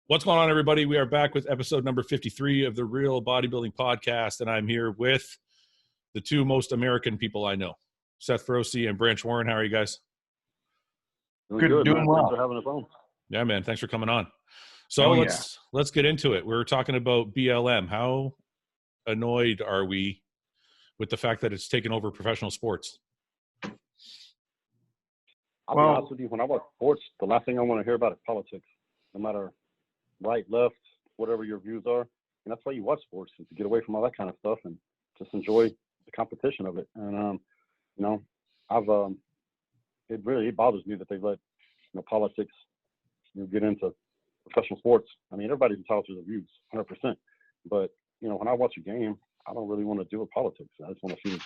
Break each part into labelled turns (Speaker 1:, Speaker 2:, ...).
Speaker 1: What's going on, everybody? We are back with episode number 53 of the Real Bodybuilding Podcast, and I'm here with the two most American people I know, Seth Feroce and Branch Warren. How are you guys?
Speaker 2: Doing
Speaker 3: Doing well.
Speaker 2: Thanks for having us on.
Speaker 1: Yeah, man. Thanks for coming on. So let's get into it. We're talking about BLM. How annoyed are we with the fact that it's taken over professional sports?
Speaker 2: I'll be honest with you. When I watch sports, the last thing I want to hear about is politics, no matter right, left, whatever your views are. And that's why you watch sports, is to get away from all that kind of stuff and just enjoy the competition of it. And, it bothers me that they let, politics, get into professional sports. I mean, everybody's entitled to their views, 100%. But, when I watch a game, I don't really want to deal with politics. I just want to see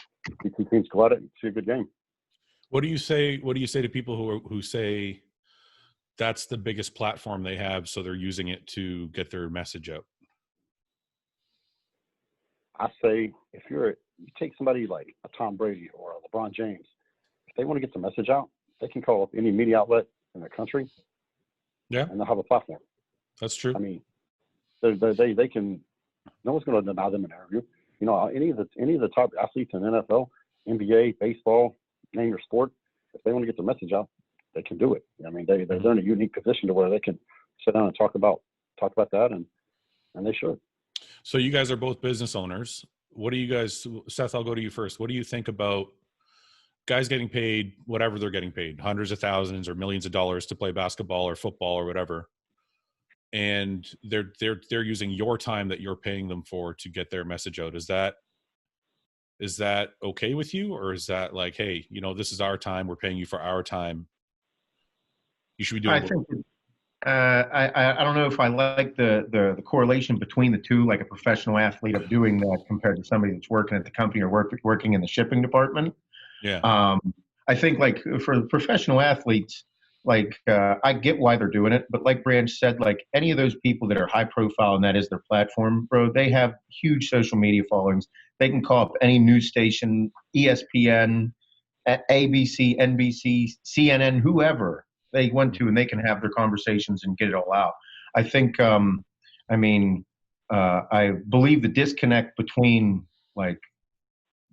Speaker 2: two teams go at it and see a good game.
Speaker 1: What do you say to people who say that's the biggest platform they have, so they're using it to get their message out?
Speaker 2: I say, if you take somebody like a Tom Brady or a LeBron James, if they want to get the message out, they can call up any media outlet in the country.
Speaker 1: Yeah.
Speaker 2: And they'll have a platform.
Speaker 1: That's true.
Speaker 2: I mean, they can, no one's going to deny them an interview. Any of the top athletes in NFL, NBA, baseball, name your sport, if they want to get the message out, they can do it. I mean, they're in a unique position to where they can sit down and talk about that, and they should.
Speaker 1: So you guys are both business owners. What do you guys, Seth, I'll go to you first. What do you think about guys getting paid whatever they're getting paid, hundreds of thousands or millions of dollars to play basketball or football or whatever, and they're using your time that you're paying them for to get their message out? Is that okay with you, or is that like, hey, this is our time, we're paying you for our time, you should be doing?
Speaker 3: I think I don't know if I like the correlation between the two, like a professional athlete of doing that compared to somebody that's working at the company or working in the shipping department.
Speaker 1: Yeah.
Speaker 3: I think like for the professional athletes, like I get why they're doing it, but like Branch said, like any of those people that are high profile and that is their platform, bro, they have huge social media followings. They can call up any news station, ESPN, ABC, NBC, CNN, whoever they want to, and they can have their conversations and get it all out. I think, I believe the disconnect between like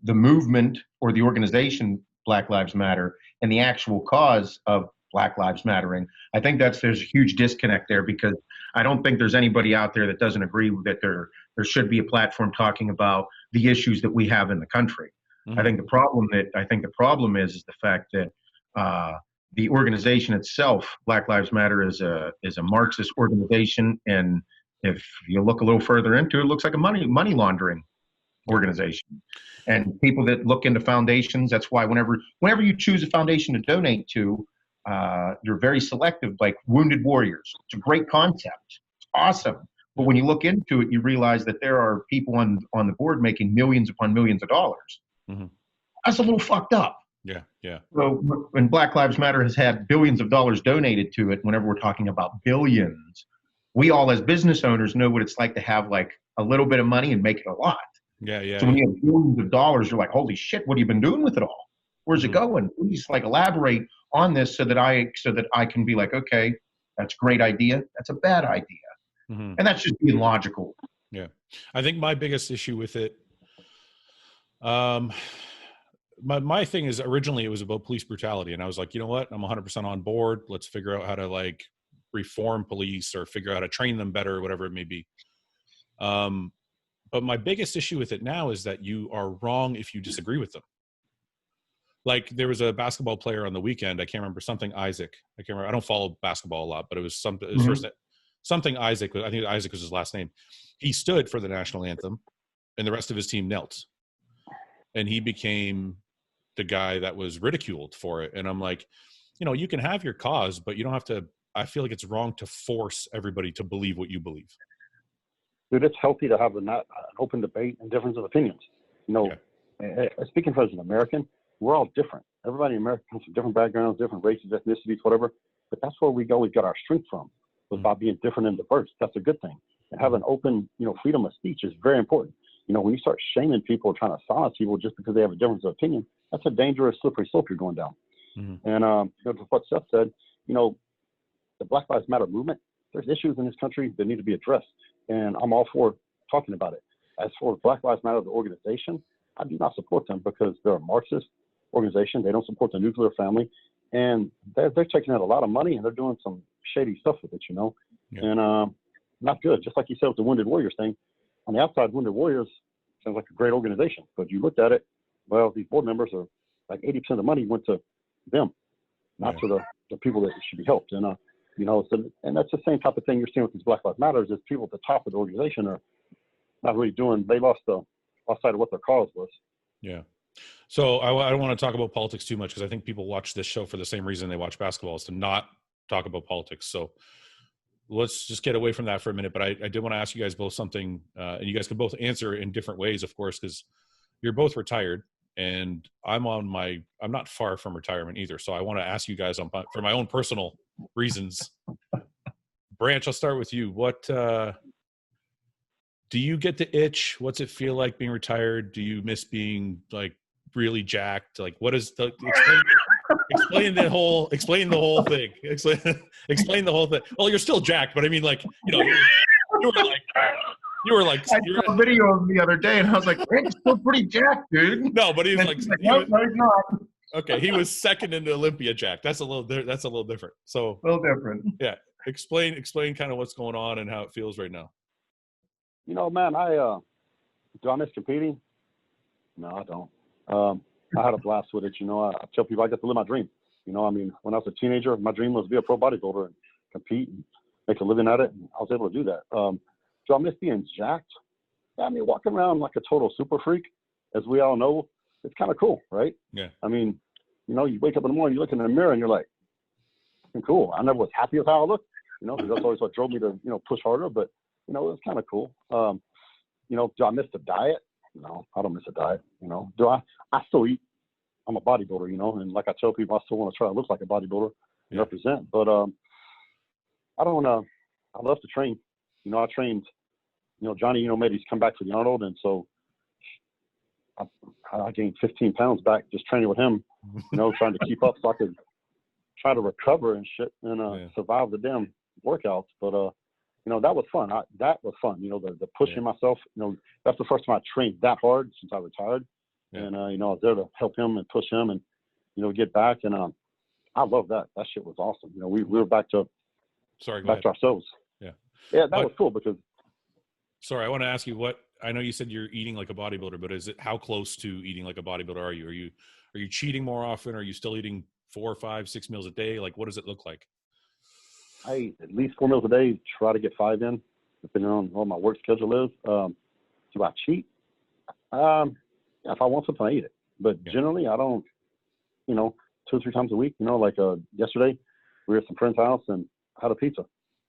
Speaker 3: the movement or the organization Black Lives Matter and the actual cause of Black Lives Mattering, I think there's a huge disconnect there, because I don't think there's anybody out there that doesn't agree that there should be a platform talking about the issues that we have in the country. Mm-hmm. I think the problem is the fact that the organization itself, Black Lives Matter, is a Marxist organization, and if you look a little further into it, it looks like a money laundering organization. And people that look into foundations, that's why whenever you choose a foundation to donate to, you're very selective, like Wounded Warriors. It's a great concept. It's awesome. But when you look into it, you realize that there are people on the board making millions upon millions of dollars. Mm-hmm. That's a little fucked up.
Speaker 1: Yeah, yeah.
Speaker 3: So when Black Lives Matter has had billions of dollars donated to it, whenever we're talking about billions, we all as business owners know what it's like to have like a little bit of money and make it a lot.
Speaker 1: Yeah, yeah.
Speaker 3: So when you have billions of dollars, you're like, holy shit, what have you been doing with it all? Where's it going? Please like elaborate on this so that I can be like, okay, that's a great idea. That's a bad idea. Mm-hmm. And that's just being logical.
Speaker 1: Yeah. I think my biggest issue with it, my thing is, originally it was about police brutality. And I was like, you know what? I'm 100% on board. Let's figure out how to like reform police or figure out how to train them better or whatever it may be. But my biggest issue with it now is that you are wrong if you disagree with them. Like there was a basketball player on the weekend. I can't remember, something Isaac. I can't remember. I don't follow basketball a lot, but it was something. Mm-hmm. Something Isaac. I think Isaac was his last name. He stood for the national anthem, and the rest of his team knelt. And he became the guy that was ridiculed for it. And I'm like, you can have your cause, but you don't have to. I feel like it's wrong to force everybody to believe what you believe.
Speaker 2: Dude, it's healthy to have an open debate and difference of opinions. Speaking as an American, we're all different. Everybody in America comes from different backgrounds, different races, ethnicities, whatever. But that's where we always got our strength from, was by being different and diverse. That's a good thing. And having open, freedom of speech is very important. When you start shaming people, trying to silence people just because they have a difference of opinion, that's a dangerous, slippery slope you're going down. Mm-hmm. And to what Seth said, the Black Lives Matter movement, there's issues in this country that need to be addressed, and I'm all for talking about it. As for Black Lives Matter, the organization, I do not support them because they're a Marxist organization. They don't support the nuclear family, and they're taking out a lot of money, and they're doing some shady stuff with it, and not good. Just like you said with the Wounded Warriors thing, on the outside, Wounded Warriors sounds like a great organization, but you looked at it, well, these board members are like 80% of the money went to them, not to the people that should be helped. And, and that's the same type of thing you're seeing with these Black Lives Matters, is people at the top of the organization are not really they lost sight of what their cause was.
Speaker 1: Yeah. So I don't want to talk about politics too much because I think people watch this show for the same reason they watch basketball, is to not talk about politics. So let's just get away from that for a minute. But I did want to ask you guys both something, and you guys can both answer in different ways, of course, because you're both retired, and I'm not far from retirement either. So I want to ask you guys for my own personal reasons. Branch, I'll start with you. What do you get the itch? What's it feel like being retired? Do you miss being like really jacked? Like, what is the explain the whole thing? Explain the whole thing. Well, you're still jacked, but I mean, like, you were like.
Speaker 3: I saw a video of him the other day, and I was like, "It's still pretty jacked, dude."
Speaker 1: No, but he was like,
Speaker 3: "No, he's not."
Speaker 1: Okay, he was second in the Olympia jack. That's a little different. So
Speaker 3: a little different.
Speaker 1: Yeah, explain kind of what's going on and how it feels right now.
Speaker 2: Man, do I miss competing? No, I don't. I had a blast with it. I tell people I got to live my dream. When I was a teenager, my dream was to be a pro bodybuilder and compete and make a living at it. And I was able to do that. Do I miss being jacked? Yeah, walking around like a total super freak, as we all know, it's kind of cool, right?
Speaker 1: Yeah.
Speaker 2: You wake up in the morning, you look in the mirror, and you're like, cool. I never was happy with how I looked, because that's always what drove me to, push harder. But, it was kind of cool. Do I miss the diet? No, I don't miss a diet. Do I still eat? I'm a bodybuilder, and like I tell people, I still want to try to look like a bodybuilder and represent. But I don't. I love to train. I trained. Johnny, made he's come back to the Arnold, and so I gained 15 pounds back just training with him. Trying to keep up so I could try to recover and shit and survive the damn workouts. But that was fun. That was fun. The pushing myself. That's the first time I trained that hard since I retired. Yeah. And I was there to help him and push him and get back. And I love that. That shit was awesome. We were back to ourselves.
Speaker 1: Yeah.
Speaker 2: Yeah, that was cool because.
Speaker 1: Sorry, I want to ask you what. I know you said you're eating like a bodybuilder, but how close to eating like a bodybuilder are you? Are you cheating more often? Are you still eating 4, 5, 6 meals a day? Like, what does it look like?
Speaker 2: I eat at least 4 meals a day. Try to get 5 in, depending on what my work schedule is. Do I cheat? If I want something, I eat it. But generally, I don't. 2 or 3 times a week. Like yesterday, we were at some friend's house and I had a pizza.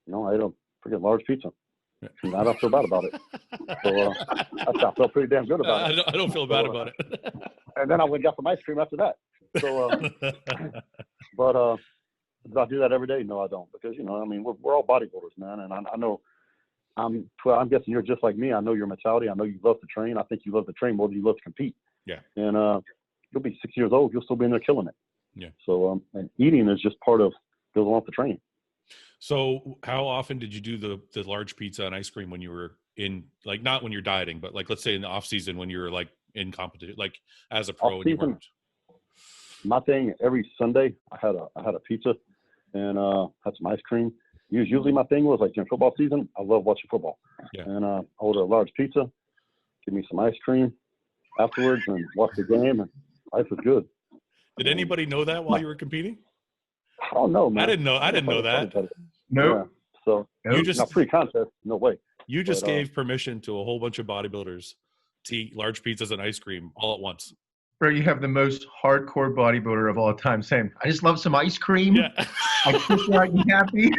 Speaker 2: I ate a freaking large pizza. And I don't feel bad about it. So I felt pretty damn good about it.
Speaker 1: I don't feel bad about it.
Speaker 2: And then I went and got some ice cream after that. So, but do I do that every day? No, I don't. Because, we're all bodybuilders, man. And I know, I'm guessing you're just like me. I know your mentality. I know you love to train. I think you love to train more than you love to compete.
Speaker 1: Yeah.
Speaker 2: And you'll be 6 years old. You'll still be in there killing it.
Speaker 1: Yeah.
Speaker 2: So, and eating is just part of goes along with the training.
Speaker 1: So how often did you do the large pizza and ice cream when you were in, like, not when you're dieting, but like, let's say in the off season when you're like in competition, like as a pro?
Speaker 2: My thing, every Sunday I had a pizza and had some ice cream. Usually my thing was like during football season, I love watching football. Yeah. And I order a large pizza, give me some ice cream afterwards and watch the game, and life was good.
Speaker 1: Did anybody know that while you were competing?
Speaker 2: I don't know, man.
Speaker 1: I didn't know that.
Speaker 2: No. Yeah. So
Speaker 1: you just
Speaker 2: not pre-contest, no way.
Speaker 1: You just gave permission to a whole bunch of bodybuilders to eat large pizzas and ice cream all at once.
Speaker 3: Bro, you have the most hardcore bodybuilder of all time saying, "I just love some ice cream. Yeah. I sit there, I'm happy."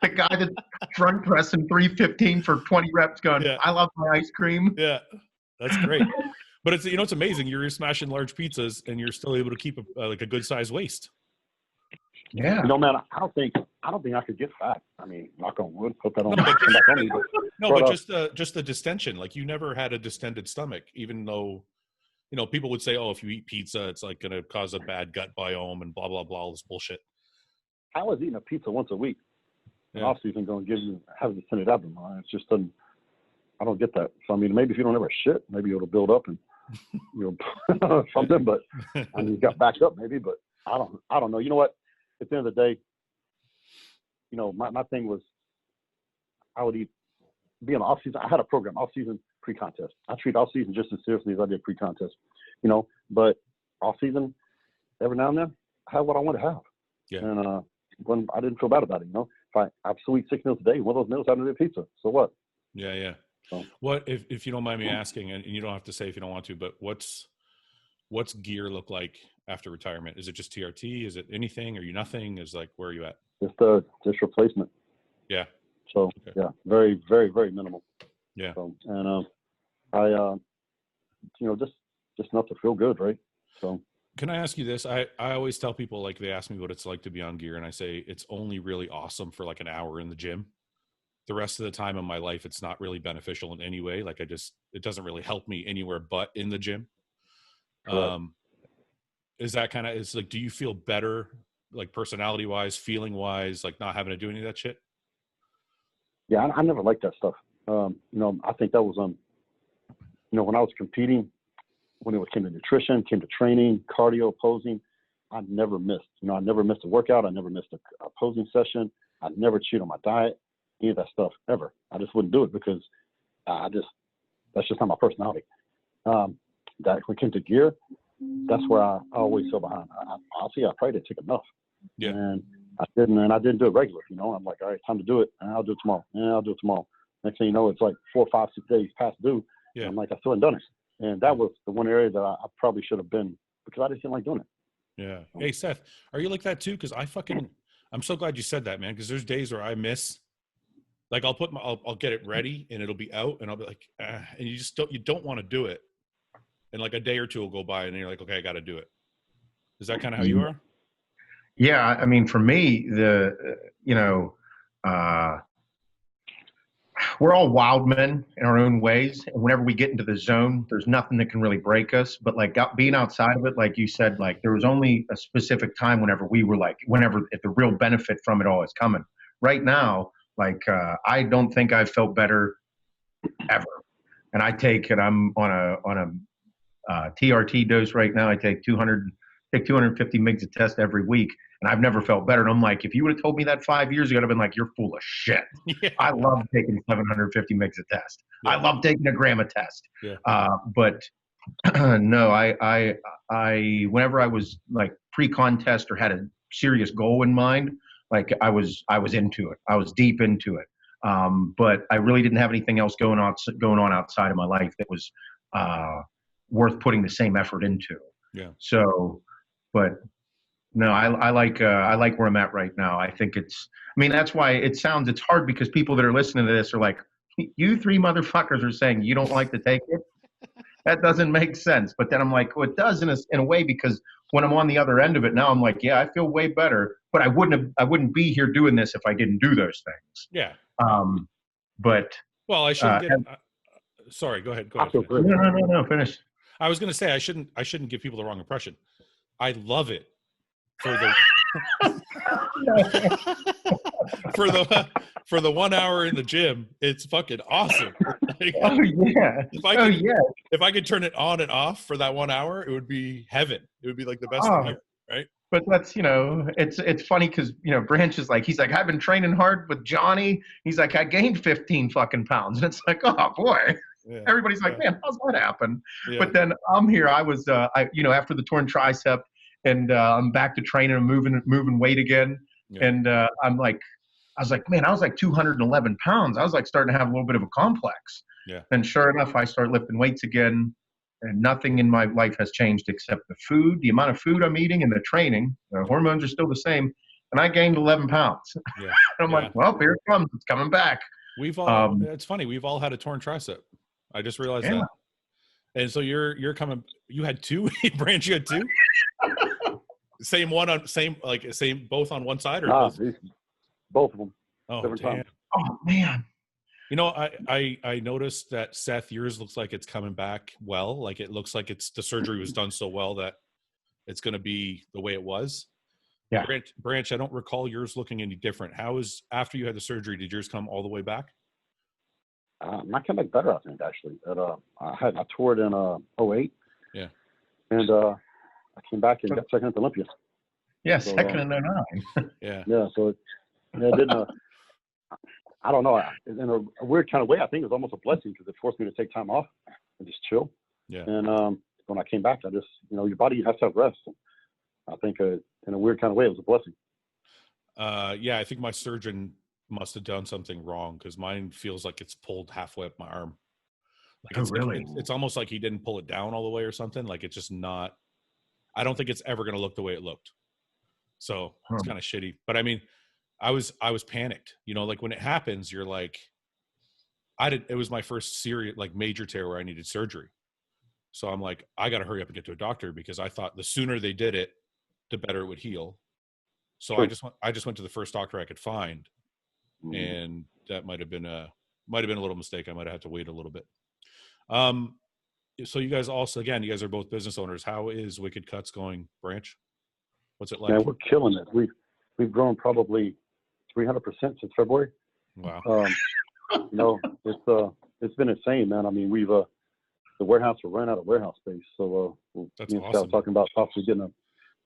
Speaker 3: The guy that's front pressing 315 for 20 reps going, "I love my ice cream."
Speaker 1: Yeah, that's great. But it's it's amazing. You're smashing large pizzas and you're still able to keep a good sized waist.
Speaker 3: Yeah.
Speaker 2: Man, I don't think I could get fat. I mean, knock on wood, hope that don't
Speaker 1: come
Speaker 2: back on me.
Speaker 1: But just the distension. Like, you never had a distended stomach, even though, people would say, oh, if you eat pizza, it's like going to cause a bad gut biome and blah, blah, blah, all this bullshit.
Speaker 2: I was eating a pizza once a week. an off season going to give you have the tinted abdomen. It's just doesn't. I don't get that. So I mean, maybe if you don't ever shit, maybe it'll build up and something. But I mean, you got backed up maybe. But I don't know. You know what? At the end of the day, my thing was I would be in the off season. I had a program off season pre-contest. I treat off season just as seriously as I did pre-contest. But off season, every now and then, I have what I want to have.
Speaker 1: Yeah.
Speaker 2: And when I didn't feel bad about it, if I have to eat 6 meals a day, one of those meals I had to do pizza. So what?
Speaker 1: Yeah, yeah.
Speaker 2: So,
Speaker 1: what if you don't mind me asking, and you don't have to say if you don't want to, but what's gear look like after retirement? Is it just TRT? Is it anything? Are you nothing? Is like where are you at?
Speaker 2: Just replacement.
Speaker 1: Yeah.
Speaker 2: So yeah, very, very, very minimal.
Speaker 1: Yeah.
Speaker 2: So, and I just enough to feel good, right? So.
Speaker 1: Can I ask you this? I always tell people, like, they ask me what it's like to be on gear, and I say it's only really awesome for like an hour in the gym. The rest of the time in my life, it's not really beneficial in any way. Like it doesn't really help me anywhere but in the gym. Is that kind of, it's like, do you feel better, like personality wise, feeling wise, like not having to do any of that shit?
Speaker 2: Yeah, I never liked that stuff. I think that was, when I was competing, when it came to nutrition, came to training, cardio, posing, I never missed. I never missed a workout. I never missed a posing session. I never cheated on my diet, any of that stuff ever. I just wouldn't do it because that's just not my personality. That when it came to gear, that's where I always fell behind. Honestly, I probably didn't take enough.
Speaker 1: Yeah.
Speaker 2: And I didn't do it regular. I'm like, all right, time to do it. And I'll do it tomorrow. And I'll do it tomorrow. Next thing you know, it's like 4, 5, 6 days past due.
Speaker 1: Yeah.
Speaker 2: And I'm like, I still haven't done it. And that was the one area that I probably should have been, because I just didn't like doing it.
Speaker 1: Yeah. Hey, Seth, are you like that too? Because I'm so glad you said that, man. Because there's days where I miss, like I'll get it ready and it'll be out and I'll be like, and you don't want to do it. And like a day or two will go by and you're like, okay, I got to do it. Is that kind of how you are?
Speaker 3: Yeah. I mean, for me, we're all wild men in our own ways. And whenever we get into the zone, there's nothing that can really break us. But like being outside of it, like you said, like there was only a specific time whenever if the real benefit from it all is coming. Right now, like I don't think I've felt better ever. And I'm on a TRT dose right now. I take 250 mgs of test every week. And I've never felt better. And I'm like, if you would have told me that 5 years ago, I'd have been like, you're full of shit. Yeah. I love taking 750 mgs of test. Yeah. I love taking a gram of test. Yeah. But no, I whenever I was like pre-contest or had a serious goal in mind, like I was into it. I was deep into it. But I really didn't have anything else going on outside of my life that was worth putting the same effort into.
Speaker 1: Yeah.
Speaker 3: So, but no, I like where I'm at right now. I think that's why it's hard because people that are listening to this are like, you three motherfuckers are saying you don't like to take it. That doesn't make sense. But then I'm like, well, it does in a way, because when I'm on the other end of it now, I'm like, yeah, I feel way better, but I wouldn't be here doing this if I didn't do those things.
Speaker 1: Yeah.
Speaker 3: But
Speaker 1: well, I shouldn't sorry, go ahead.
Speaker 3: No, finish.
Speaker 1: I was going to say, I shouldn't give people the wrong impression. I love it for the 1 hour in the gym. It's fucking awesome. Like,
Speaker 3: oh yeah.
Speaker 1: If I could turn it on and off for that 1 hour, it would be heaven. It would be like the best thing ever, right?
Speaker 3: But that's, it's funny because, Branch is like, he's like, I've been training hard with Johnny. He's like, I gained 15 fucking pounds. And it's like, oh boy. Yeah, everybody's like, man, how's that happen? Yeah. But then I'm here. I was, after the torn tricep, and I'm back to training and moving weight again. Yeah. And I was like, man, I was like 211 pounds. I was like starting to have a little bit of a complex.
Speaker 1: Yeah.
Speaker 3: And sure enough, I start lifting weights again, and nothing in my life has changed except the food, the amount of food I'm eating, and the training. The hormones are still the same. And I gained 11 pounds. Yeah. And I'm like, well, here it comes. It's coming back.
Speaker 1: We've all, it's funny. We've all had a torn tricep. I just realized that. And so you're coming, you had two, Branch, you had two? Same both on one side, or
Speaker 2: both of them.
Speaker 1: Oh,
Speaker 2: different
Speaker 1: damn.
Speaker 2: times.
Speaker 3: Oh man.
Speaker 1: I noticed that, Seth, yours looks like it's coming back well. Like it looks like the surgery was done so well that it's going to be the way it was.
Speaker 3: Yeah.
Speaker 1: Branch, I don't recall yours looking any different. How is, after you had the surgery, did yours come all the way back?
Speaker 2: Mine came back better, I think, actually. I toured in 08.
Speaker 1: Yeah.
Speaker 2: And I came back and got second at the Olympia.
Speaker 3: Yeah, so, second in 09.
Speaker 1: Yeah.
Speaker 2: Yeah, so it didn't, I don't know. In a weird kind of way, I think it was almost a blessing because it forced me to take time off and just chill.
Speaker 1: Yeah.
Speaker 2: And when I came back, I just, your body has to have rest. I think in a weird kind of way, it was a blessing.
Speaker 1: Yeah, I think my surgeon must have done something wrong because mine feels like it's pulled halfway up my arm. Like it's
Speaker 3: really?
Speaker 1: It's almost like he didn't pull it down all the way or something. Like it's just not. I don't think it's ever going to look the way it looked. So it's kind of shitty. But I mean, I was panicked. Like when it happens, you're like, it was my first serious, like major tear where I needed surgery. So I'm like, I got to hurry up and get to a doctor because I thought the sooner they did it, the better it would heal. So
Speaker 2: Sure.
Speaker 1: I just went to the first doctor I could find, and that might have been a little mistake. I might have had to wait a little bit. So you guys also, again, you guys are both business owners. How is Wicked Cutz going, Branch? What's it like?
Speaker 2: Man, we're killing it. We've grown probably 300% since February.
Speaker 1: Wow.
Speaker 2: It's been insane, man. I mean, we've the warehouse, we're running out of warehouse space. So
Speaker 1: That's
Speaker 2: me and
Speaker 1: awesome.
Speaker 2: Scott talking about possibly getting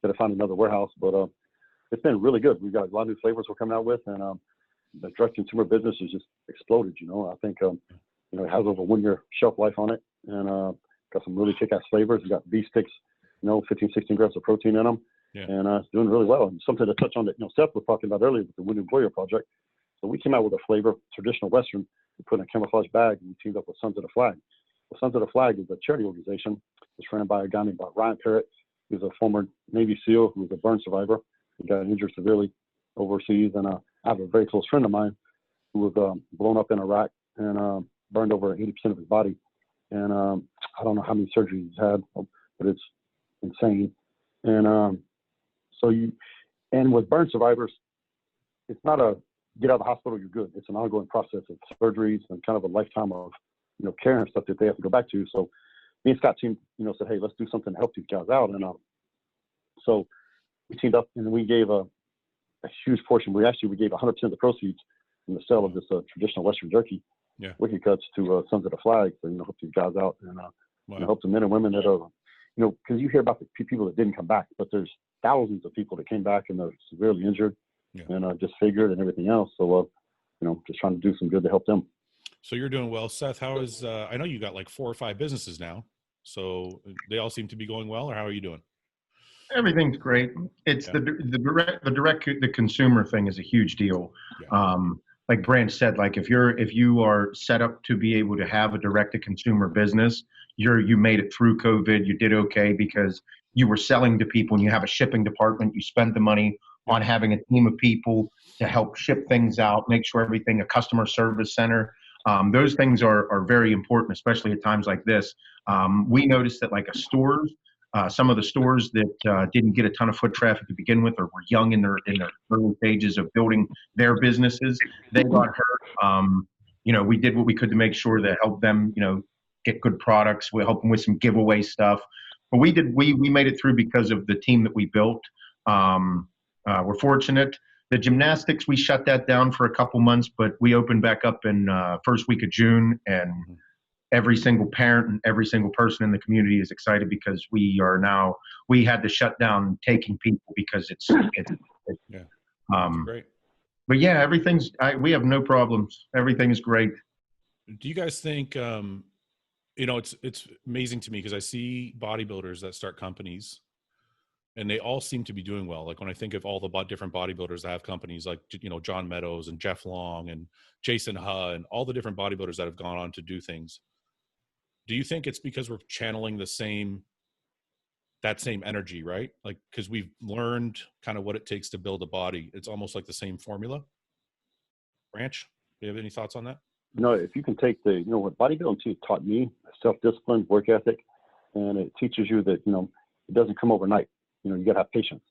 Speaker 2: to find another warehouse, but it's been really good. We've got a lot of new flavors we're coming out with, and the direct consumer business has just exploded. I think it has over 1 year shelf life on it, and got some really kick-ass flavors. We got beef sticks, 15, 16 grams of protein in them.
Speaker 1: Yeah.
Speaker 2: And it's doing really well. And something to touch on that, Seth was talking about earlier with the Wounded Warrior Project. So we came out with a flavor, traditional Western. We put in a camouflage bag, and we teamed up with Sons of the Flag. The Sons of the Flag is a charity organization. It's run by a guy named Ryan Parrott, who's a former Navy SEAL who was a burn survivor. He got injured severely overseas. And I have a very close friend of mine who was blown up in Iraq and burned over 80% of his body. And I don't know how many surgeries he's had, but it's insane. And and with burn survivors, it's not a get out of the hospital, you're good. It's an ongoing process of surgeries and kind of a lifetime of, care and stuff that they have to go back to. So me and Scott team, said, hey, let's do something to help these guys out. And so we teamed up and we gave a huge portion. We gave 100% of the proceeds from the sale of this traditional Western jerky, Wicked Cutz, to Sons of the Flag. So, help these guys out and help the men and women that are, because you hear about the people that didn't come back, but there's thousands of people that came back and they're severely injured and disfigured and everything else. So, just trying to do some good to help them.
Speaker 1: So you're doing well. Seth, how is, I know you got like 4 or 5 businesses now. So they all seem to be going well, or how are you doing?
Speaker 3: Everything's great. It's the consumer thing is a huge deal.
Speaker 1: Yeah.
Speaker 3: Like Branch said, like if you are set up to be able to have a direct to consumer business, you made it through COVID. You did okay because you were selling to people and you have a shipping department. You spend the money on having a team of people to help ship things out, make sure everything, a customer service center. Those things are very important, especially at times like this. We noticed that like some of the stores that didn't get a ton of foot traffic to begin with or were young in their early stages of building their businesses, they got hurt. We did what we could to make sure to help them, get good products. We helped them with some giveaway stuff. But we made it through because of the team that we built. We're fortunate. The gymnastics, we shut that down for a couple months, but we opened back up in first week of June, and every single parent and every single person in the community is excited because we had to shut down taking people because it's
Speaker 1: great.
Speaker 3: But yeah, we have no problems. Everything is great.
Speaker 1: Do you guys think, it's amazing to me because I see bodybuilders that start companies and they all seem to be doing well. Like when I think of all the different bodybuilders that have companies like, John Meadows and Jeff Long and Jason Ha and all the different bodybuilders that have gone on to do things. Do you think it's because we're channeling that same energy, right? Like, because we've learned kind of what it takes to build a body. It's almost like the same formula. Branch, do you have any thoughts on that?
Speaker 2: If you can take what bodybuilding taught me, self-discipline, work ethic, and it teaches you that, it doesn't come overnight. You got to have patience.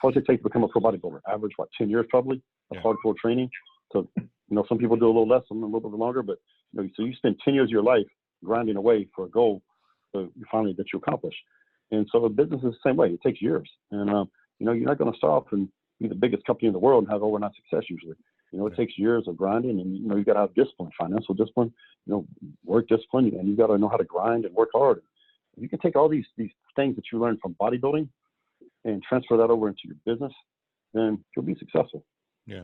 Speaker 2: First it takes to become a pro bodybuilder, average, 10 years probably of hardcore training. So, some people do a little less, some a little bit longer, but, so you spend 10 years of your life grinding away for a goal that you accomplish. And so a business is the same way. It takes years. And, You know, you're not going to start off and be the biggest company in the world and have overnight success usually. You know, it takes years of grinding, and, you know, you got to have discipline, financial discipline, you know, work discipline, and you got to know how to grind and work hard. If you can take all these things that you learn from bodybuilding and transfer that over into your business, then you'll be successful.
Speaker 1: Yeah.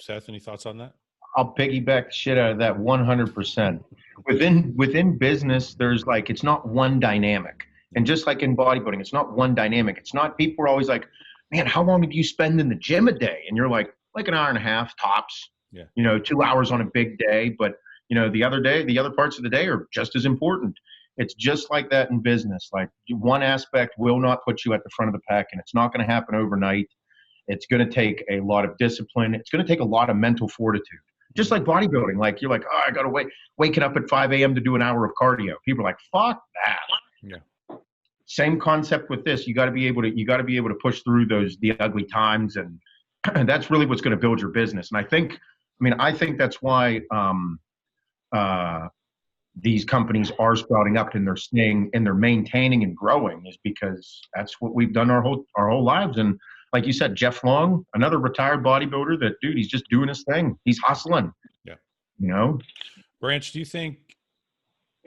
Speaker 1: Seth, any thoughts on that?
Speaker 3: I'll piggyback the shit out of that 100%. Within business, there's like, it's not one dynamic. And just like in bodybuilding, it's not one dynamic. It's not, people are always like, man, how long do you spend in the gym a day? And you're like an hour and a half tops,
Speaker 1: yeah.
Speaker 3: You know, 2 hours on a big day. But, you know, the other parts of the day are just as important. It's just like that in business. Like, one aspect will not put you at the front of the pack, and it's not going to happen overnight. It's going to take a lot of discipline. It's going to take a lot of mental fortitude. Just like bodybuilding. Like, you're like, oh, I got to waking up at 5 a.m. to do an hour of cardio. People are like, fuck that.
Speaker 1: Yeah.
Speaker 3: Same concept with this. You got to be able to push through the ugly times, and that's really what's going to build your business. And I think that's why these companies are sprouting up, and they're staying and they're maintaining and growing, is because that's what we've done our whole lives. And like you said, Jeff Long, another retired bodybuilder, that dude, he's just doing his thing. He's hustling.
Speaker 1: Yeah.
Speaker 3: You know?
Speaker 1: Branch, do you think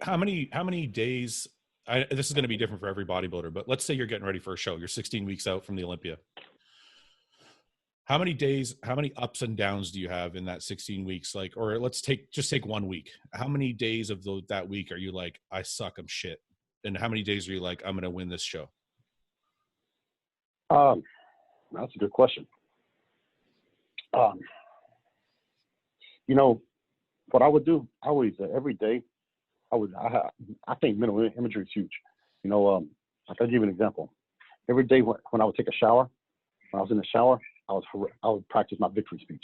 Speaker 1: how many days, this is going to be different for every bodybuilder, but let's say you're getting ready for a show. You're 16 weeks out from the Olympia. How many days, how many ups and downs do you have in that 16 weeks? Like, or let's take 1 week. How many days of that week are you like, I suck, I'm shit? And how many days are you like, I'm going to win this show?
Speaker 2: That's a good question. You know, what I would do, I always, every day, I think mental imagery is huge. You know, I'll give you an example. Every day when I would take a shower, when I was in the shower, I would practice my victory speech.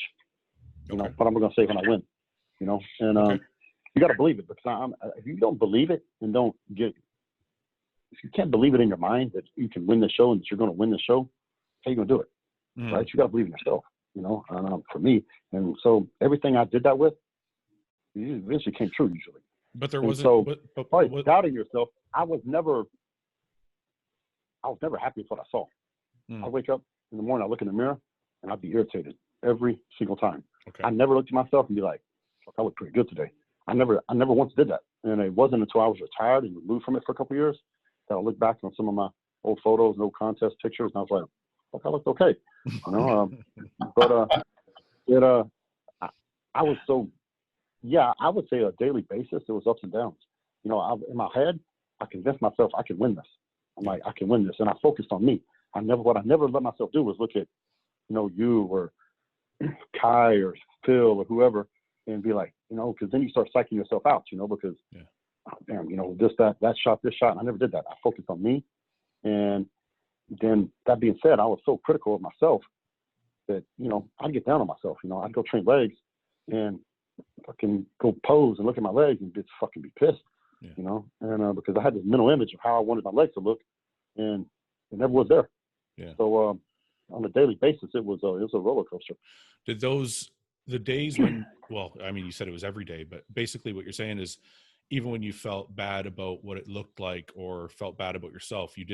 Speaker 2: You know, what I'm going to say when I win. You know, and you got to believe it, because if you don't believe it and if you can't believe it in your mind that you can win the show and that you're going to win the show, how are you going to do it? Right? You got to believe in yourself. You know, for me, and so everything I did that with, it eventually came true usually.
Speaker 1: But there wasn't.
Speaker 2: But doubting yourself, I was never happy with what I saw. I wake up in the morning, I look in the mirror, and I'd be irritated every single time.
Speaker 1: Okay.
Speaker 2: I never looked at myself and be like, "Fuck, I look pretty good today." I never once did that, and it wasn't until I was retired and removed from it for a couple of years that I looked back on some of my old photos, no contest pictures, and I was like, "Fuck, I looked okay." You know, I was so. Yeah, I would say a daily basis, it was ups and downs. You know, in my head, I convinced myself I could win this. I'm like, I can win this. And I focused on me. What I never let myself do was look at, you know, you or Kai or Phil or whoever and be like, you know, because then you start psyching yourself out, you know, because, oh, damn, you know, this shot. And I never did that. I focused on me. And then that being said, I was so critical of myself that, you know, I'd get down on myself. You know, I'd go train legs and fucking go pose and look at my legs and just fucking be pissed, you know, and because I had this mental image of how I wanted my legs to look, and it never was there. Yeah. So on a daily basis, it was a roller coaster.
Speaker 1: Did the days when, well, I mean, you said it was every day, but basically what you're saying is, even when you felt bad about what it looked like or felt bad about yourself, you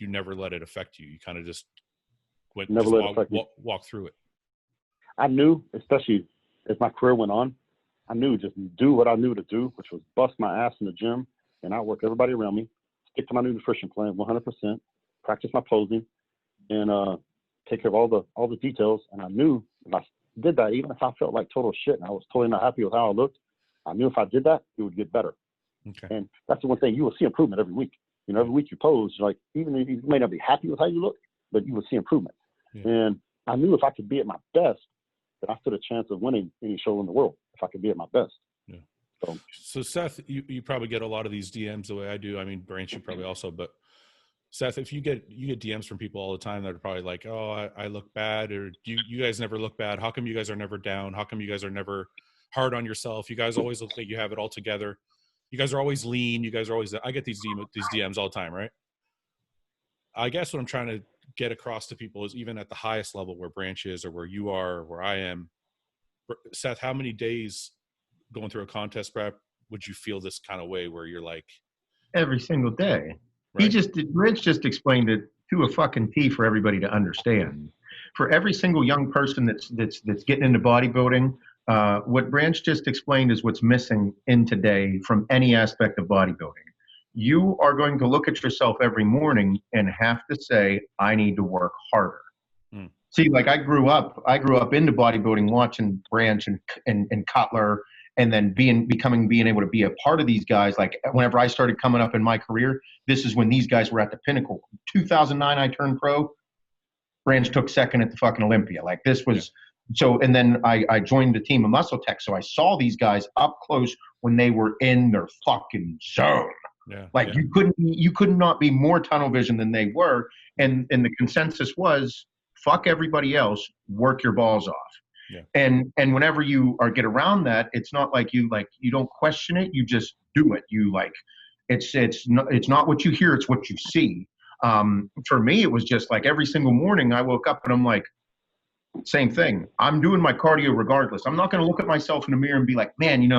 Speaker 1: never let it affect you. You kind of just walk through it.
Speaker 2: I knew, especially as my career went on, I knew just do what I knew to do, which was bust my ass in the gym and outwork everybody around me, stick to my nutrition plan 100%, practice my posing, and take care of all the details. And I knew if I did that, even if I felt like total shit and I was totally not happy with how I looked, I knew if I did that, it would get better. Okay. And that's the one thing, you will see improvement every week. You know, every week you pose, like, even if you may not be happy with how you look, but you will see improvement. Yeah. And I knew if I could be at my best, that I stood a chance of winning any show in the world if I could be at my best.
Speaker 1: Yeah. So Seth, you probably get a lot of these DMs the way I do. I mean, Branch, you probably also, but Seth, if you get DMs from people all the time that are probably like, oh, I look bad, or you guys never look bad. How come you guys are never down? How come you guys are never hard on yourself? You guys always look like you have it all together. You guys are always lean. You guys are always, I get these DMs all the time, right? I guess what I'm trying to get across to people is, even at the highest level where Branch is, or where you are, or where I am, Seth, how many days going through a contest prep would you feel this kind of way where you're like,
Speaker 3: every single day? Right? Branch just explained it to a fucking T for everybody to understand. For every single young person that's getting into bodybuilding, what Branch just explained is what's missing in today from any aspect of bodybuilding. You are going to look at yourself every morning and have to say, I need to work harder. See, like I grew up into bodybuilding, watching Branch and Cutler, and then being able to be a part of these guys. Like whenever I started coming up in my career, this is when these guys were at the pinnacle. 2009, I turned pro. Branch took second at the fucking Olympia. Like this was so, and then I joined the team of Muscle Tech. So I saw these guys up close when they were in their fucking zone.
Speaker 1: Yeah.
Speaker 3: Like you could not be more tunnel vision than they were. And the consensus was, fuck everybody else, work your balls off.
Speaker 1: Yeah.
Speaker 3: And whenever you get around that, it's not like you don't question it, you just do it. You like it's not what you hear, it's what you see. For me, it was just like every single morning I woke up and I'm like, same thing. I'm doing my cardio regardless. I'm not going to look at myself in the mirror and be like, man,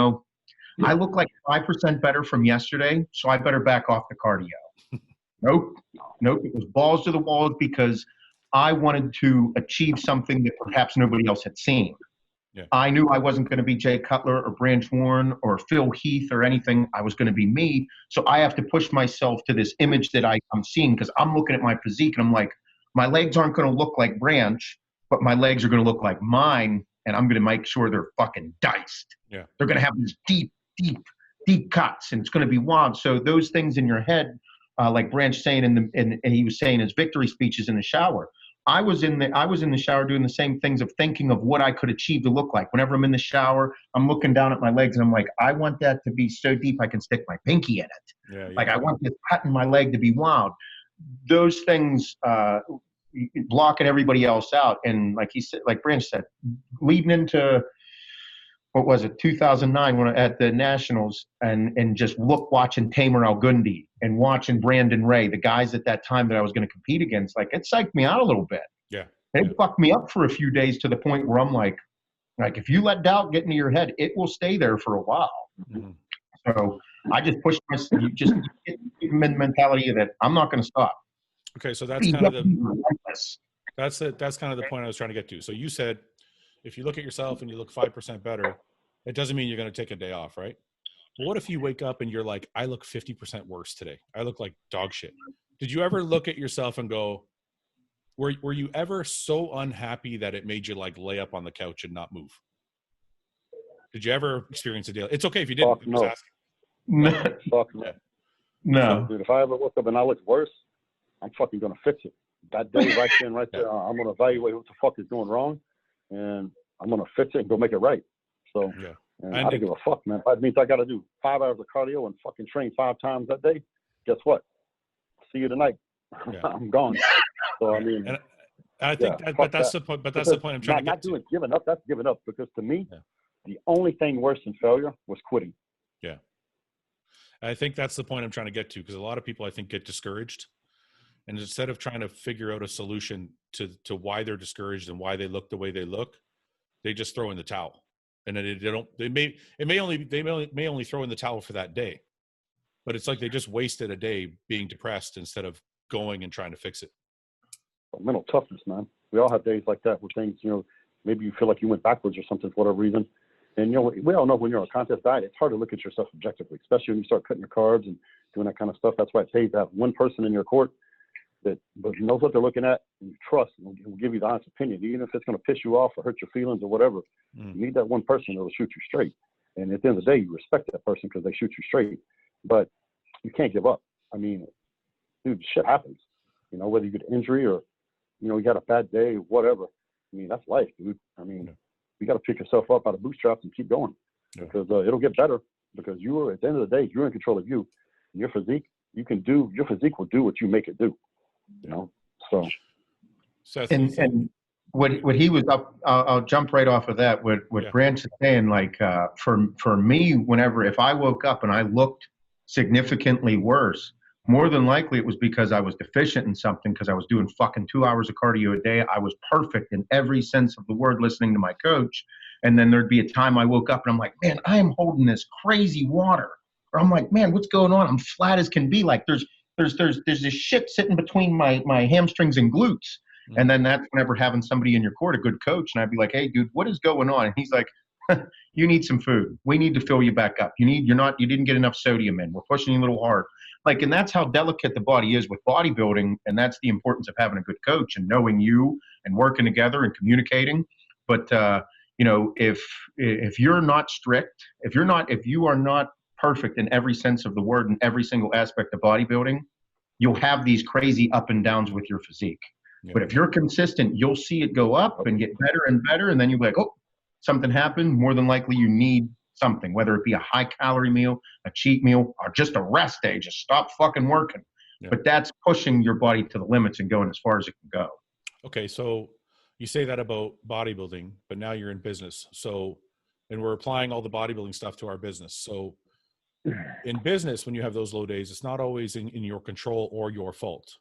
Speaker 3: I look like 5% better from yesterday, so I better back off the cardio. Nope. It was balls to the walls because I wanted to achieve something that perhaps nobody else had seen.
Speaker 1: Yeah.
Speaker 3: I knew I wasn't going to be Jay Cutler or Branch Warren or Phil Heath or anything. I was going to be me. So I have to push myself to this image that I'm seeing because I'm looking at my physique and I'm like, my legs aren't going to look like Branch, but my legs are going to look like mine, and I'm going to make sure they're fucking diced.
Speaker 1: Yeah.
Speaker 3: They're going to have these deep cuts, and it's going to be wild. So those things in your head, like Branch saying and he was saying his victory speeches in the shower. I was in the shower doing the same things of thinking of what I could achieve to look like. Whenever I'm in the shower, I'm looking down at my legs and I'm like, I want that to be so deep I can stick my pinky in it.
Speaker 1: Yeah.
Speaker 3: Like I want this cut in my leg to be wild. Those things blocking everybody else out. And like he said, like Branch said, leading into what was it, 2009 when at the Nationals and just watching Tamer Al-Gundi and watching Brandon Ray, the guys at that time that I was going to compete against, like it psyched me out a little bit.
Speaker 1: Yeah.
Speaker 3: It fucked me up for a few days to the point where I'm like if you let doubt get into your head, it will stay there for a while.
Speaker 1: Mm-hmm.
Speaker 3: So I just pushed myself, just get the mentality of that I'm not going to stop.
Speaker 1: Okay. So that's kind of that's kind of the point I was trying to get to. So you said, if you look at yourself and you look 5% better, it doesn't mean you're going to take a day off, right? Well, what if you wake up and you're like, I look 50% worse today. I look like dog shit. Did you ever look at yourself and go, were you ever so unhappy that it made you like lay up on the couch and not move? Did you ever experience a deal? It's okay if you didn't.
Speaker 2: No. Fuck no.
Speaker 3: No.
Speaker 2: Dude, if I ever woke up and I look worse, I'm fucking going to fix it. That day right then, right there, I'm going to evaluate what the fuck is going wrong. And I'm going to fix it and go make it right. So, and I don't give a fuck, man. If that means I got to do 5 hours of cardio and fucking train 5 times that day, guess what? See you tonight. Yeah. I'm gone. So, I mean.
Speaker 1: And I think that's the point. But that's the point I'm trying to get to. Not doing
Speaker 2: giving up. That's giving up. Because to me, the only thing worse than failure was quitting.
Speaker 1: Yeah. I think that's the point I'm trying to get to, because a lot of people, I think, get discouraged. And instead of trying to figure out a solution to why they're discouraged and why they look the way they look, they just throw in the towel. And then they may only throw in the towel for that day, but it's like they just wasted a day being depressed instead of going and trying to fix it.
Speaker 2: Mental toughness, man. We all have days like that where things, maybe you feel like you went backwards or something for whatever reason. And, we all know when you're on a contest diet, it's hard to look at yourself objectively, especially when you start cutting your carbs and doing that kind of stuff. That's why it pays to have one person in your court that knows what they're looking at and you trust and will give you the honest opinion, even if it's going to piss you off or hurt your feelings or whatever. You need that one person that will shoot you straight. And at the end of the day, you respect that person because they shoot you straight. But you can't give up. I mean, dude, shit happens. Whether you get an injury or, you got a bad day, whatever. I mean, that's life, dude. I mean, you got to pick yourself up out of bootstraps and keep going because it'll get better because at the end of the day, you're in control of you. And your physique, your physique will do what you make it do. So
Speaker 1: Seth,
Speaker 3: and what he was up, I'll jump right off of that. What Branch is saying, like for me, if I woke up and I looked significantly worse, more than likely it was because I was deficient in something, because I was doing fucking 2 hours of cardio a day. I was perfect in every sense of the word, listening to my coach. And then there'd be a time I woke up and I'm like, man, I am holding this crazy water. Or I'm like, man, what's going on? I'm flat as can be. Like there's there's this shit sitting between my hamstrings and glutes. And then that's whenever having somebody in your court, a good coach, and I'd be like, hey, dude, what is going on? And he's like, you need some food. We need to fill you back up. You didn't get enough sodium in. We're pushing you a little hard. Like, and that's how delicate the body is with bodybuilding. And that's the importance of having a good coach and knowing you and working together and communicating. But, if you're not strict, if you are not perfect in every sense of the word in every single aspect of bodybuilding, you'll have these crazy up and downs with your physique. Yeah. But if you're consistent, you'll see it go up and get better and better. And then you'll be like, oh, something happened. More than likely you need something, whether it be a high calorie meal, a cheat meal, or just a rest day. Just stop fucking working. Yeah. But that's pushing your body to the limits and going as far as it can go.
Speaker 1: Okay. So you say that about bodybuilding, but now you're in business. So, and we're applying all the bodybuilding stuff to our business. So in business, when you have those low days, it's not always in your control or your fault.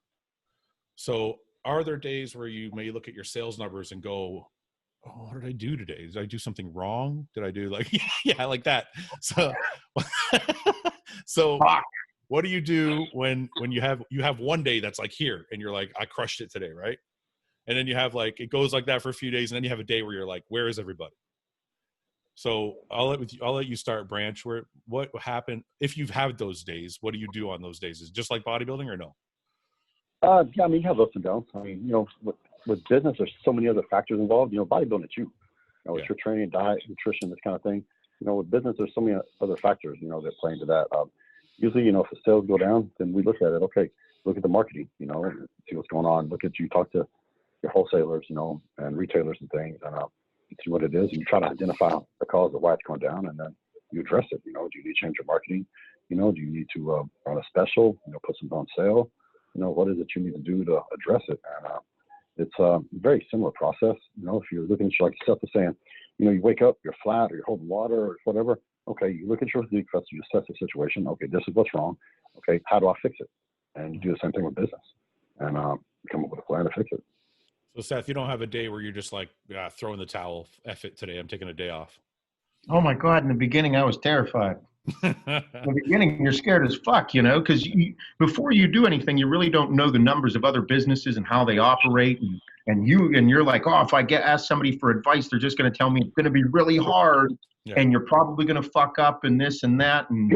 Speaker 1: So are there days where you may look at your sales numbers and go, oh, what did I do today? Did I do something wrong? Did I do like, yeah, like that. So what do you do when you have one day that's like here and you're like, I crushed it today. Right. And then you have like, it goes like that for a few days. And then you have a day where you're like, where is everybody? So I'll let you start, Branch. What happened if you've had those days? What do you do on those days? Is it just like bodybuilding or no?
Speaker 2: Yeah, I mean, you have ups and downs. I mean, with business, there's so many other factors involved. Bodybuilding, it's it's your training, diet, nutrition, this kind of thing. With business, there's so many other factors, that play into that. Usually, if the sales go down, then we look at it. Okay, look at the marketing, and see what's going on. Talk to your wholesalers, and retailers and things, and see what it is. And you try to identify the cause of why it's going down, and then you address it. Do you need to change your marketing? Do you need to run a special? Put something on sale? What is it you need to do to address it? And it's a very similar process. If you're looking at, like Seth was saying, you wake up, you're flat, or you're holding water, or whatever. Okay, you look at your physique first, you assess the situation. Okay, this is what's wrong. Okay, how do I fix it? And you do the same thing with business, and come up with a plan to fix it.
Speaker 1: So, Seth, you don't have a day where you're just like, throw in the towel, F it today, I'm taking a day off.
Speaker 3: Oh my God! In the beginning, I was terrified. In the beginning, you're scared as fuck, because before you do anything, you really don't know the numbers of other businesses and how they operate, and you're like, oh, if I ask somebody for advice, they're just going to tell me it's going to be really hard, and you're probably going to fuck up and this and that, and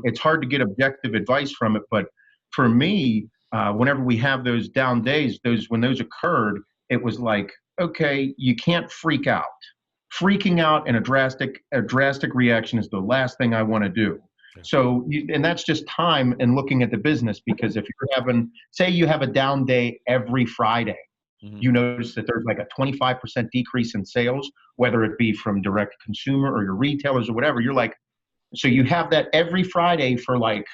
Speaker 3: it's hard to get objective advice from it. But for me, whenever we have those down days, when those occurred, it was like, okay, you can't freak out. Freaking out and a drastic reaction is the last thing I want to do. Okay. So, and that's just time and looking at the business, because if you're say you have a down day every Friday, you notice that there's like a 25% decrease in sales, whether it be from direct consumer or your retailers or whatever. You're like, so you have that every Friday for like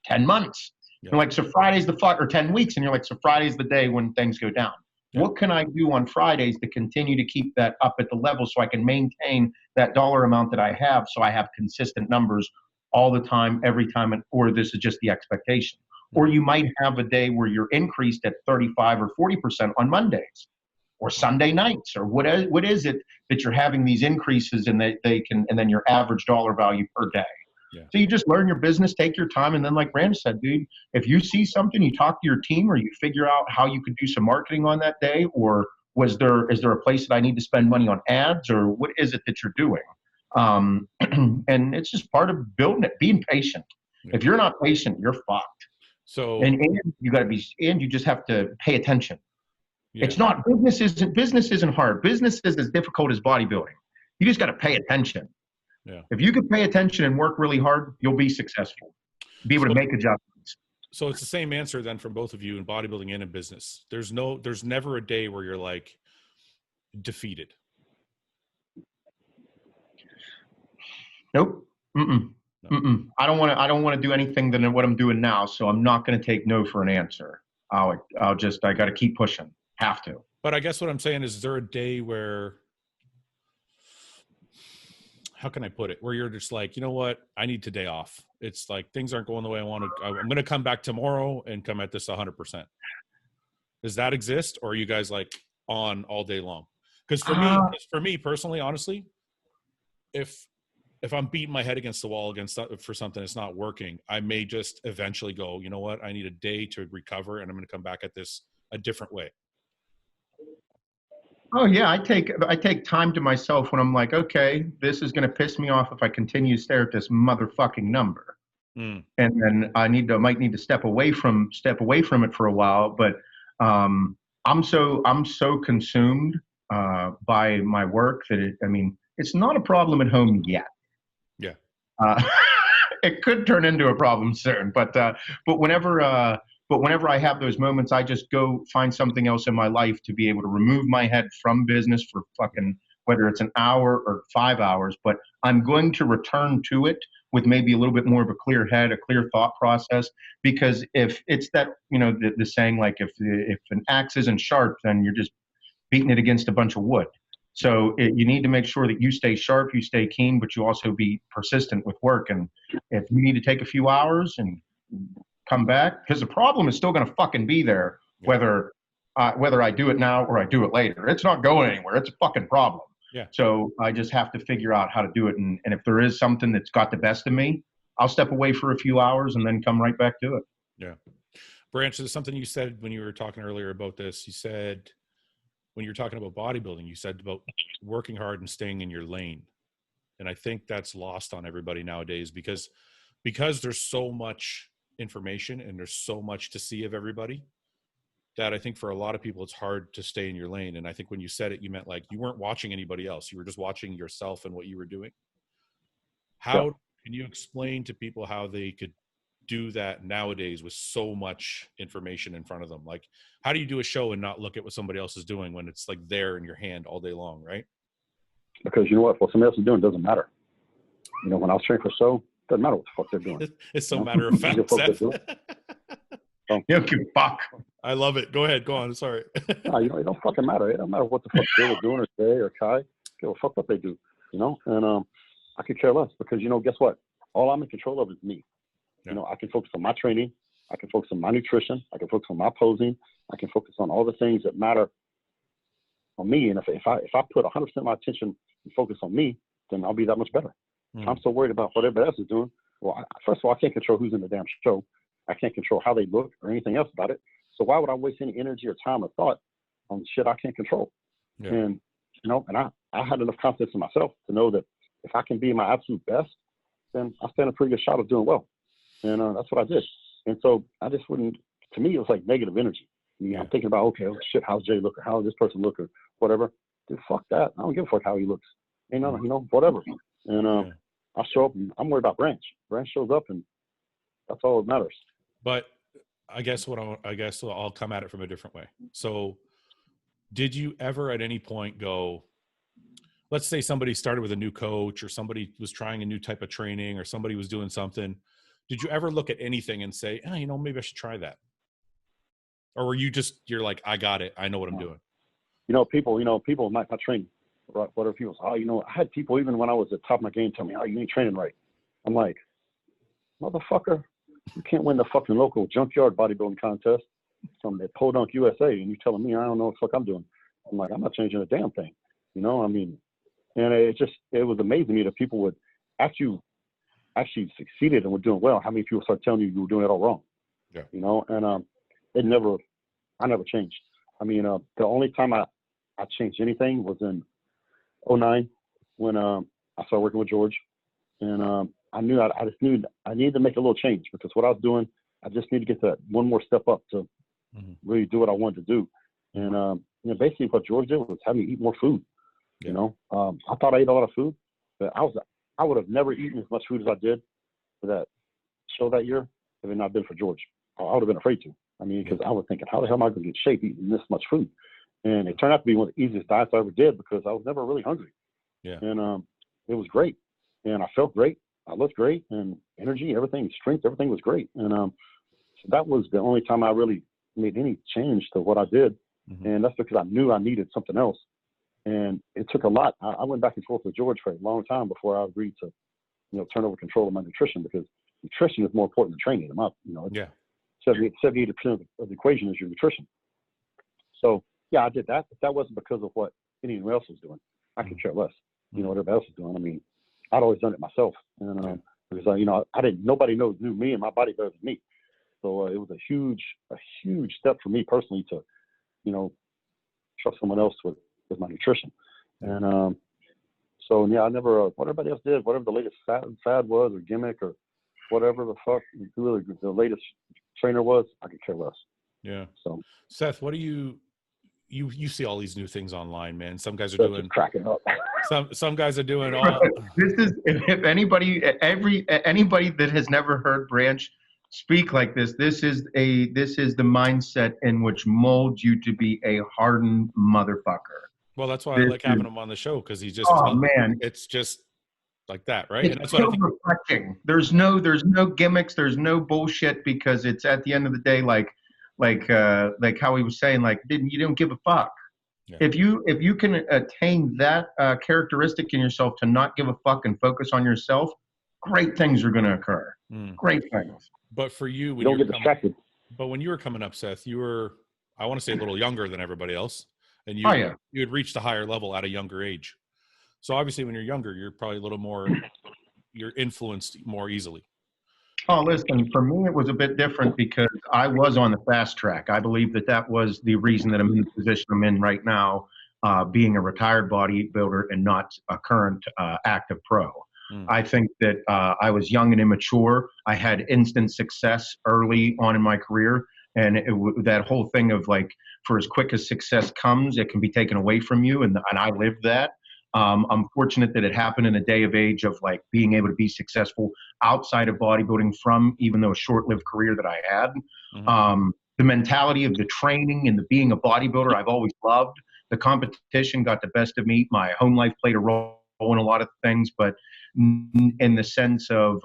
Speaker 3: 10 months. Yeah. You're like, so Friday's or 10 weeks. And you're like, so Friday's the day when things go down. What can I do on Fridays to continue to keep that up at the level so I can maintain that dollar amount that I have, so I have consistent numbers all the time, every time, or this is just the expectation? Or you might have a day where you're increased at 35 or 40% on Mondays or Sunday nights, or what is it that you're having these increases and and then your average dollar value per day. Yeah. So you just learn your business, take your time, and then like Brandon said, dude, if you see something, you talk to your team, or you figure out how you could do some marketing on that day, or is there a place that I need to spend money on ads, or what is it that you're doing? And it's just part of building it, being patient. Yeah. If you're not patient, you're fucked.
Speaker 1: So
Speaker 3: and you just have to pay attention. Yeah. It's not business isn't hard. Business is as difficult as bodybuilding. You just got to pay attention. Yeah. If you can pay attention and work really hard, you'll be successful. Be able to make adjustments.
Speaker 1: So it's the same answer then from both of you in bodybuilding and in business. There's never a day where you're like defeated.
Speaker 3: Nope. No. I don't want to do anything than what I'm doing now. So I'm not going to take no for an answer. I got to keep pushing. Have to.
Speaker 1: But I guess what I'm saying is there a day where, how can I put it, where you're just like, you know what, I need today off. It's like things aren't going the way I want to. I'm going to come back tomorrow and come at this 100%. Does that exist, or are you guys like on all day long? Because for me personally, honestly, if if I'm beating my head against the wall for something that's not working, I may just eventually go, you know what? I need a day to recover, and I'm going to come back at this a different way.
Speaker 3: Oh yeah, I take time to myself when I'm like, okay, this is going to piss me off if I continue to stare at this motherfucking number, and then might need to step away from it for a while. But I'm so consumed by my work that it's not a problem at home yet.
Speaker 1: Yeah,
Speaker 3: it could turn into a problem soon. But whenever I have those moments, I just go find something else in my life to be able to remove my head from business for fucking, whether it's an hour or 5 hours, but I'm going to return to it with maybe a little bit more of a clear head, a clear thought process. Because if it's that, the saying, like, if an axe isn't sharp, then you're just beating it against a bunch of wood. So you need to make sure that you stay sharp, you stay keen, but you also be persistent with work. And if you need to take a few hours and come back, because the problem is still going to fucking be there, whether I do it now or I do it later. It's not going anywhere. It's a fucking problem.
Speaker 1: Yeah.
Speaker 3: So I just have to figure out how to do it. And if there is something that's got the best of me, I'll step away for a few hours and then come right back to it.
Speaker 1: Yeah. Branch, there's something you said when you were talking earlier about this. You said, when you're talking about bodybuilding, you said about working hard and staying in your lane. And I think that's lost on everybody nowadays because there's so much information and there's so much to see of everybody that I think for a lot of people, it's hard to stay in your lane. And I think when you said it, you meant like you weren't watching anybody else. You were just watching yourself and what you were doing. How can you explain to people how they could do that nowadays with so much information in front of them? Like, how do you do a show and not look at what somebody else is doing when it's like there in your hand all day long, right?
Speaker 2: Because you know what somebody else is doing doesn't matter. When I was training for a show, it doesn't matter what the fuck they're doing.
Speaker 1: It's so matter of fact, Seth.
Speaker 3: Fuck.
Speaker 1: I love it. Go ahead. Go on. Sorry.
Speaker 2: No, it don't fucking matter. It don't matter what the fuck they're doing or Jay or Kai. Give a fuck what they do, And I could care less because, guess what? All I'm in control of is me.
Speaker 1: Yeah.
Speaker 2: I can focus on my training. I can focus on my nutrition. I can focus on my posing. I can focus on all the things that matter on me. And if I put 100% of my attention and focus on me, then I'll be that much better. I'm so worried about what everybody else is doing. Well, first of all, I can't control who's in the damn show. I can't control how they look or anything else about it. So why would I waste any energy or time or thought on shit I can't control?
Speaker 1: Yeah.
Speaker 2: And, and I had enough confidence in myself to know that if I can be my absolute best, then I stand a pretty good shot of doing well. And that's what I did. And so I just wouldn't, to me, it was like negative energy. I'm thinking about, okay, oh shit, how's Jay look or how does this person look or whatever. Dude, fuck that. I don't give a fuck how he looks. Whatever. And I show up and I'm worried about Branch. Branch shows up and that's all that matters.
Speaker 1: But I guess I'll come at it from a different way. So did you ever at any point go, let's say somebody started with a new coach or somebody was trying a new type of training or somebody was doing something. Did you ever look at anything and say, maybe I should try that? Or were you're like, I got it. I know what I'm doing.
Speaker 2: People might not train. Right? Whatever people say, I had people even when I was at the top of my game tell me, you ain't training right. I'm like, motherfucker, you can't win the fucking local junkyard bodybuilding contest from the Podunk USA and you're telling me I don't know what the fuck I'm doing. I'm like, I'm not changing a damn thing. And it was amazing to me that people would, after you actually succeeded and were doing well, how many people start telling you were doing it all wrong?
Speaker 1: Yeah.
Speaker 2: And I never changed. The only time I changed anything was in 2009 when I started working with George. And I just knew I needed to make a little change because what I was doing, I just need to get that one more step up to really do what I wanted to do. And basically what George did was have me eat more food.
Speaker 1: Yeah.
Speaker 2: I thought I ate a lot of food, but I would have never eaten as much food as I did for that show that year if it had not been for George. I would have been afraid to. Because I was thinking, how the hell am I going to get shape eating this much food? And it turned out to be one of the easiest diets I ever did because I was never really hungry.
Speaker 1: Yeah.
Speaker 2: And it was great. And I felt great. I looked great. And energy, everything, strength, everything was great. And so that was the only time I really made any change to what I did. And that's because I knew I needed something else. And it took a lot. I went back and forth with George for a long time before I agreed to, turn over control of my nutrition because nutrition is more important than training. 78% of the equation is your nutrition. So I did that, but that wasn't because of what anyone else was doing. I could care less, what everybody else is doing. I'd always done it myself, and because nobody knew me and my body better than me. So it was a huge step for me personally to, trust someone else with my nutrition. And so yeah, I never what everybody else did, whatever the latest fad was or gimmick or whatever the fuck who the latest trainer was, I could care less.
Speaker 1: Yeah.
Speaker 2: So
Speaker 1: Seth, what do you see all these new things online, man? Some guys are doing
Speaker 2: cracking up.
Speaker 1: some guys are doing all.
Speaker 3: This is if anybody that has never heard Branch speak like this is the mindset in which molds you to be a hardened motherfucker.
Speaker 1: Well, that's why I like having him on the show, because he just
Speaker 3: man,
Speaker 1: it's just like that, right?
Speaker 3: It's
Speaker 1: and that's what I think.
Speaker 3: Refreshing. There's no gimmicks, there's no bullshit, because it's at the end of the day like how he was saying, like you don't give a fuck. Yeah. If you can attain that characteristic in yourself, to not give a fuck and focus on yourself, great things are going to occur. Great things.
Speaker 1: But for you, when
Speaker 2: don't get distracted.
Speaker 1: But when you were coming up, Seth, you were, I want to say, a little younger than everybody else, and you had reached a higher level at a younger age. So obviously, when you're younger, you're probably a little more, you're influenced more easily.
Speaker 3: Oh, listen, for me, it was a bit different because I was on the fast track. I believe that was the reason that I'm in the position I'm in right now, being a retired bodybuilder and not a current active pro. I think that I was young and immature. I had instant success early on in my career. And that whole thing of like, for as quick as success comes, it can be taken away from you. And I lived that. I'm fortunate that it happened in a day of age of like being able to be successful outside of bodybuilding from, even though a short-lived career that I had. The mentality of the training and the being a bodybuilder, I've always loved. The competition got the best of me. My home life played a role in a lot of things, but in the sense of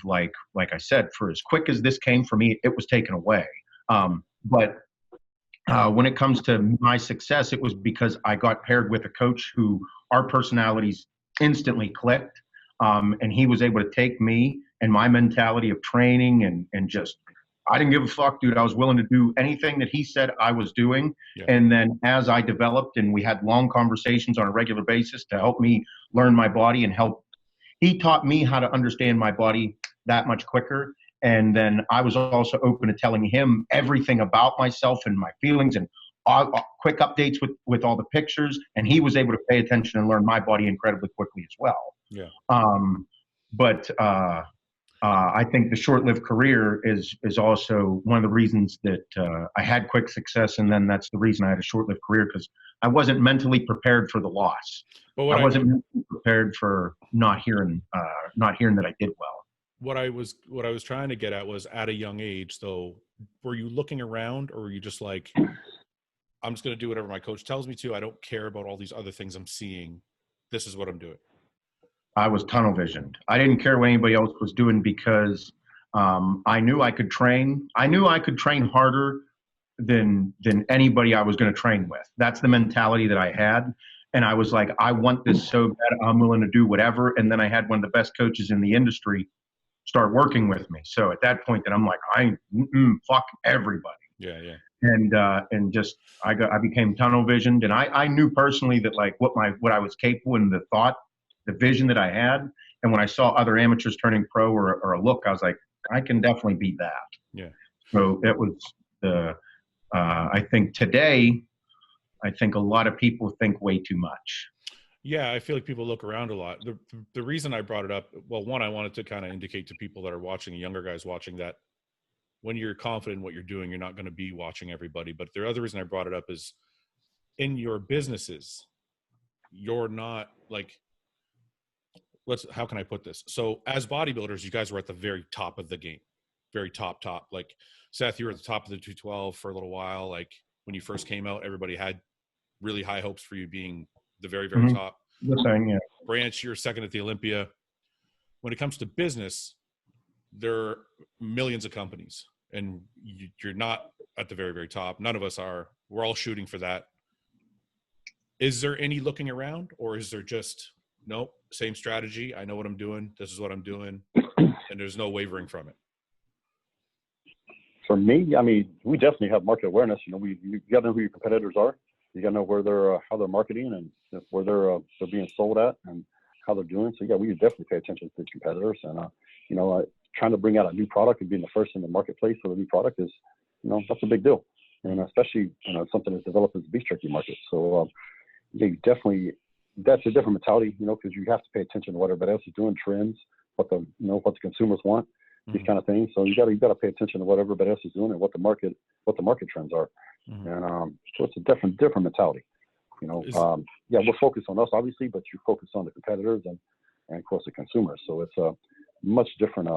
Speaker 3: like I said, for as quick as this came for me, it was taken away. But when it comes to my success, it was because I got paired with a coach who our personalities instantly clicked. And he was able to take me and my mentality of training and just, I didn't give a fuck, dude. I was willing to do anything that he said I was doing. Yeah. And then as I developed and we had long conversations on a regular basis to help me learn my body and he taught me how to understand my body that much quicker. And then I was also open to telling him everything about myself and my feelings and quick updates with all the pictures. And he was able to pay attention and learn my body incredibly quickly as well.
Speaker 1: Yeah.
Speaker 3: But I think the short-lived career is also one of the reasons that I had quick success. And then that's the reason I had a short-lived career, because I wasn't mentally prepared for the loss. But I wasn't mentally prepared for not hearing that I did well.
Speaker 1: What I was trying to get at was, at a young age, though, were you looking around, or were you just like, I'm just going to do whatever my coach tells me to. I don't care about all these other things I'm seeing. This is what I'm doing.
Speaker 3: I was tunnel visioned. I didn't care what anybody else was doing because I knew I could train. I knew I could train harder than anybody I was going to train with. That's the mentality that I had. And I was like, I want this so bad, I'm willing to do whatever. And then I had one of the best coaches in the industry start working with me. So at that point, then I'm like, fuck everybody.
Speaker 1: Yeah, yeah.
Speaker 3: And just I became tunnel visioned, and I knew personally that like what I was capable and the vision that I had. And when I saw other amateurs turning pro or a look, I was like, I can definitely beat that.
Speaker 1: Yeah. So
Speaker 3: it was I think today, a lot of people think way too much.
Speaker 1: Yeah, I feel like people look around a lot. The reason I brought it up, well, one, I wanted to kind of indicate to people that are watching, younger guys watching, that when you're confident in what you're doing, you're not going to be watching everybody. But the other reason I brought it up is, in your businesses, you're not like, how can I put this? So as bodybuilders, you guys were at the very top of the game, very top. Like Seth, you were at the top of the 212 for a little while. Like when you first came out, everybody had really high hopes for you being the very, very top.
Speaker 3: Yeah.
Speaker 1: Branch, you're second at the Olympia. When it comes to business, there are millions of companies, and you're not at the very, very top. None of us are. We're all shooting for that. Is there any looking around, or is there just, nope, same strategy, I know what I'm doing, this is what I'm doing, and there's no wavering from it?
Speaker 2: For me, I mean, we definitely have market awareness. You got to know who your competitors are. You got to know where they're, how they're marketing, and where they're being sold at. And how they're doing. So yeah, we definitely pay attention to the competitors, and trying to bring out a new product and being the first in the marketplace with a new product is, that's a big deal, and especially something that's developed as the beef jerky market. So they definitely, that's a different mentality, because you have to pay attention to what everybody else is doing, trends, what the consumers want, these kind of things. So you got to pay attention to what everybody else is doing and what the market trends are, and so it's a different mentality. We're focused on us obviously, but you focus on the competitors and of course the consumers. So it's a much different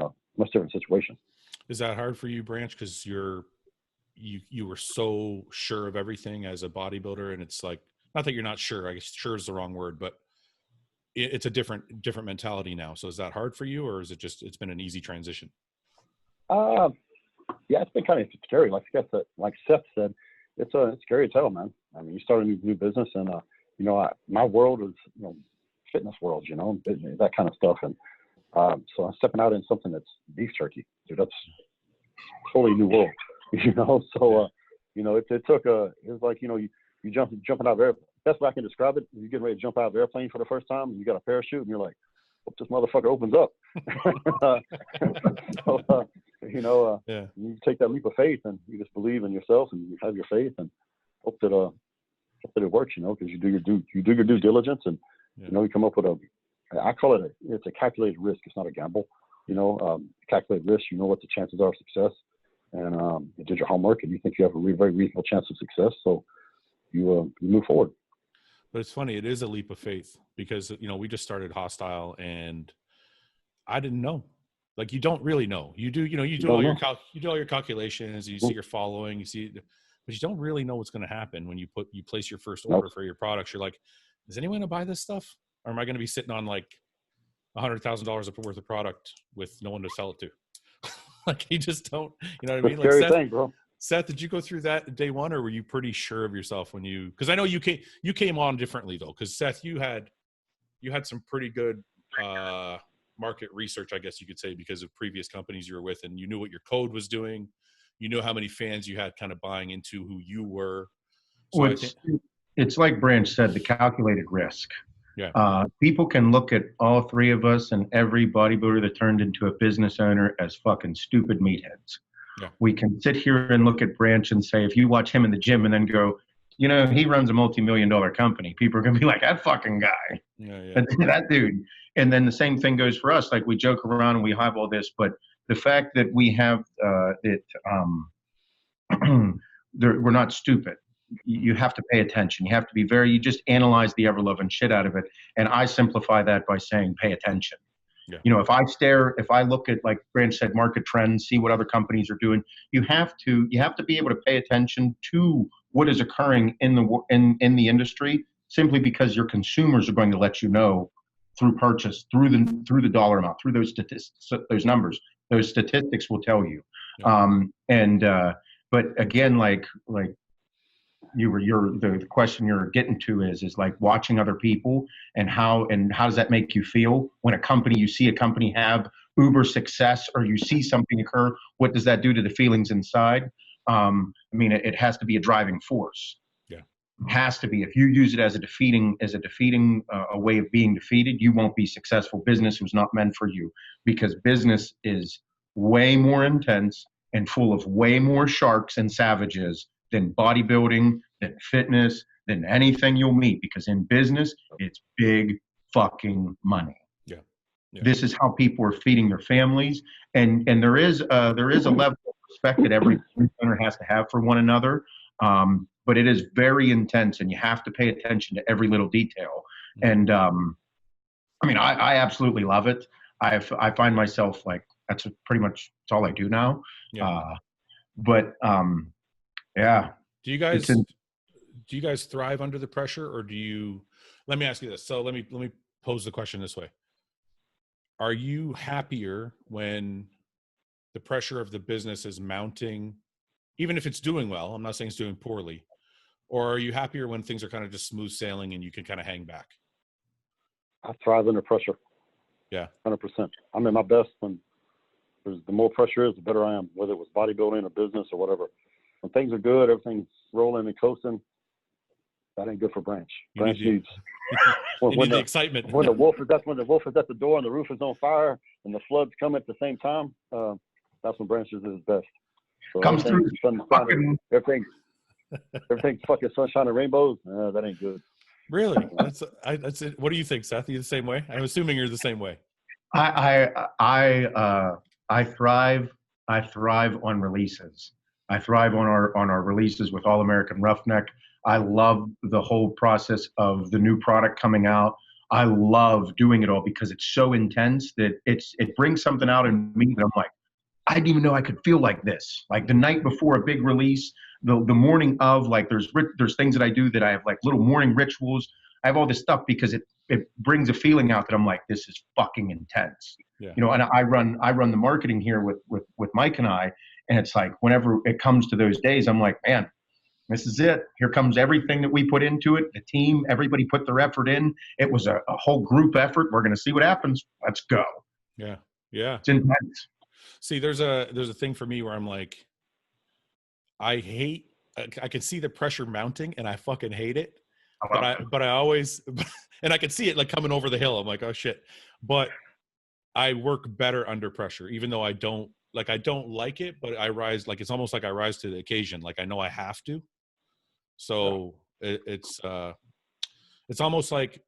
Speaker 2: situation.
Speaker 1: Is that hard for you, Branch? Because you were so sure of everything as a bodybuilder, and it's like, not that you're not sure. I guess sure is the wrong word, but it's a different mentality now. So is that hard for you, or is it just it's been an easy transition?
Speaker 2: Yeah, it's been kind of scary. Like Seth said, it's scary as hell, man. I mean, you start a new business, and my world is fitness world, that kind of stuff, and so I'm stepping out in something that's beef jerky, dude. That's totally new world, So it was like you jumping out of air. Best way I can describe it, you're getting ready to jump out of an airplane for the first time, and you got a parachute, and you're like, hope this motherfucker opens up. You take that leap of faith, and you just believe in yourself, and you have your faith, and hope that it works, because you do your due diligence, and you come up with I call it it's a calculated risk. It's not a gamble, calculated risk. You know what the chances are of success, and you did your homework, and you think you have a very reasonable chance of success, so you move forward.
Speaker 1: But it's funny, it is a leap of faith, because we just started Hostile, and I didn't know. Like, you don't really know. You do, you do all your calculations, you see your following, but you don't really know what's going to happen when you place your first order for your products. You're like, is anyone going to buy this stuff, or am I going to be sitting on like $100,000 worth of product with no one to sell it to? Like, you just don't, you know what I mean? Like,
Speaker 2: scary thing, bro.
Speaker 1: Seth, did you go through that day one, or were you pretty sure of yourself when because I know you came on differently though. Cause Seth, you had some pretty good, market research, I guess you could say, because of previous companies you were with, and you knew what your code was doing. You knew how many fans you had kind of buying into who you were. So
Speaker 3: it's like Branch said, the calculated risk.
Speaker 1: Yeah.
Speaker 3: People can look at all three of us and every bodybuilder that turned into a business owner as fucking stupid meatheads.
Speaker 1: Yeah.
Speaker 3: We can sit here and look at Branch and say, if you watch him in the gym and then go, he runs a multi-million-dollar company, people are going to be like, that fucking guy.
Speaker 1: Yeah.
Speaker 3: That dude. And then the same thing goes for us. Like, we joke around and we have all this, but the fact that we have we're not stupid. You have to pay attention. You have to be you just analyze the ever-loving shit out of it. And I simplify that by saying, pay attention.
Speaker 1: Yeah.
Speaker 3: If I look at, like Branch said, market trends, see what other companies are doing, you have to be able to pay attention to what is occurring in the industry, simply because your consumers are going to let you know through purchase, through the dollar amount, through those statistics, those numbers. Those statistics will tell you. Yeah. But again, like the question you're getting to is like watching other people, and how does that make you feel when you see a company have uber success, or you see something occur? What does that do to the feelings inside? It has to be a driving force.
Speaker 1: Yeah,
Speaker 3: it has to be. If you use it as a defeating way of being defeated, you won't be successful. Business was not meant for you, because business is way more intense and full of way more sharks and savages than bodybuilding, than fitness, than anything you'll meet, because in business, it's big fucking money.
Speaker 1: Yeah.
Speaker 3: This is how people are feeding their families. And there is a level of respect that every owner has to have for one another. But it is very intense, and you have to pay attention to every little detail. And I absolutely love it. I find myself like, that's pretty much all I do now.
Speaker 1: Yeah.
Speaker 3: Yeah.
Speaker 1: Do you guys thrive under the pressure, or let me ask you this. So let me pose the question this way. Are you happier when the pressure of the business is mounting, even if it's doing well? I'm not saying it's doing poorly. Or are you happier when things are kind of just smooth sailing and you can kind of hang back?
Speaker 2: I thrive under pressure.
Speaker 1: Yeah.
Speaker 2: 100%. I'm at my best when the more pressure is, the better I am, whether it was bodybuilding or business or whatever. When things are good, everything's rolling and coasting, That ain't good for Branch.
Speaker 1: You
Speaker 2: Branch
Speaker 1: need
Speaker 2: needs
Speaker 1: the excitement.
Speaker 2: When the wolf is at the door and the roof is on fire and the floods come at the same time. That's when Branch is his best. So
Speaker 3: Comes through.
Speaker 2: Everything's fucking sunshine and rainbows. That ain't good.
Speaker 1: Really? That's it. What do you think, Seth? Are you the same way? I'm assuming you're the same way.
Speaker 3: I thrive on releases. I thrive on our releases with All American Roughneck. I love the whole process of the new product coming out. I love doing it all because it's so intense that it brings something out in me that I'm like, I didn't even know I could feel like this. Like the night before a big release, the morning of, like there's things that I do that I have like little morning rituals. I have all this stuff because it brings a feeling out that I'm like, this is fucking intense.
Speaker 1: Yeah.
Speaker 3: You know, and I run the marketing here with Mike and I, and it's like whenever it comes to those days, I'm like, man, this is it. Here comes everything that we put into it. The team, everybody put their effort in. It was a whole group effort. We're going to see what happens. Let's go.
Speaker 1: Yeah. Yeah.
Speaker 3: It's intense.
Speaker 1: See, there's a thing for me where I'm like, I can see the pressure mounting and I fucking hate it. But I always, and I can see it like coming over the hill. I'm like, oh shit. But I work better under pressure, even though I don't like it, but I rise, like, it's almost like I rise to the occasion. Like I know I have to. So it's almost like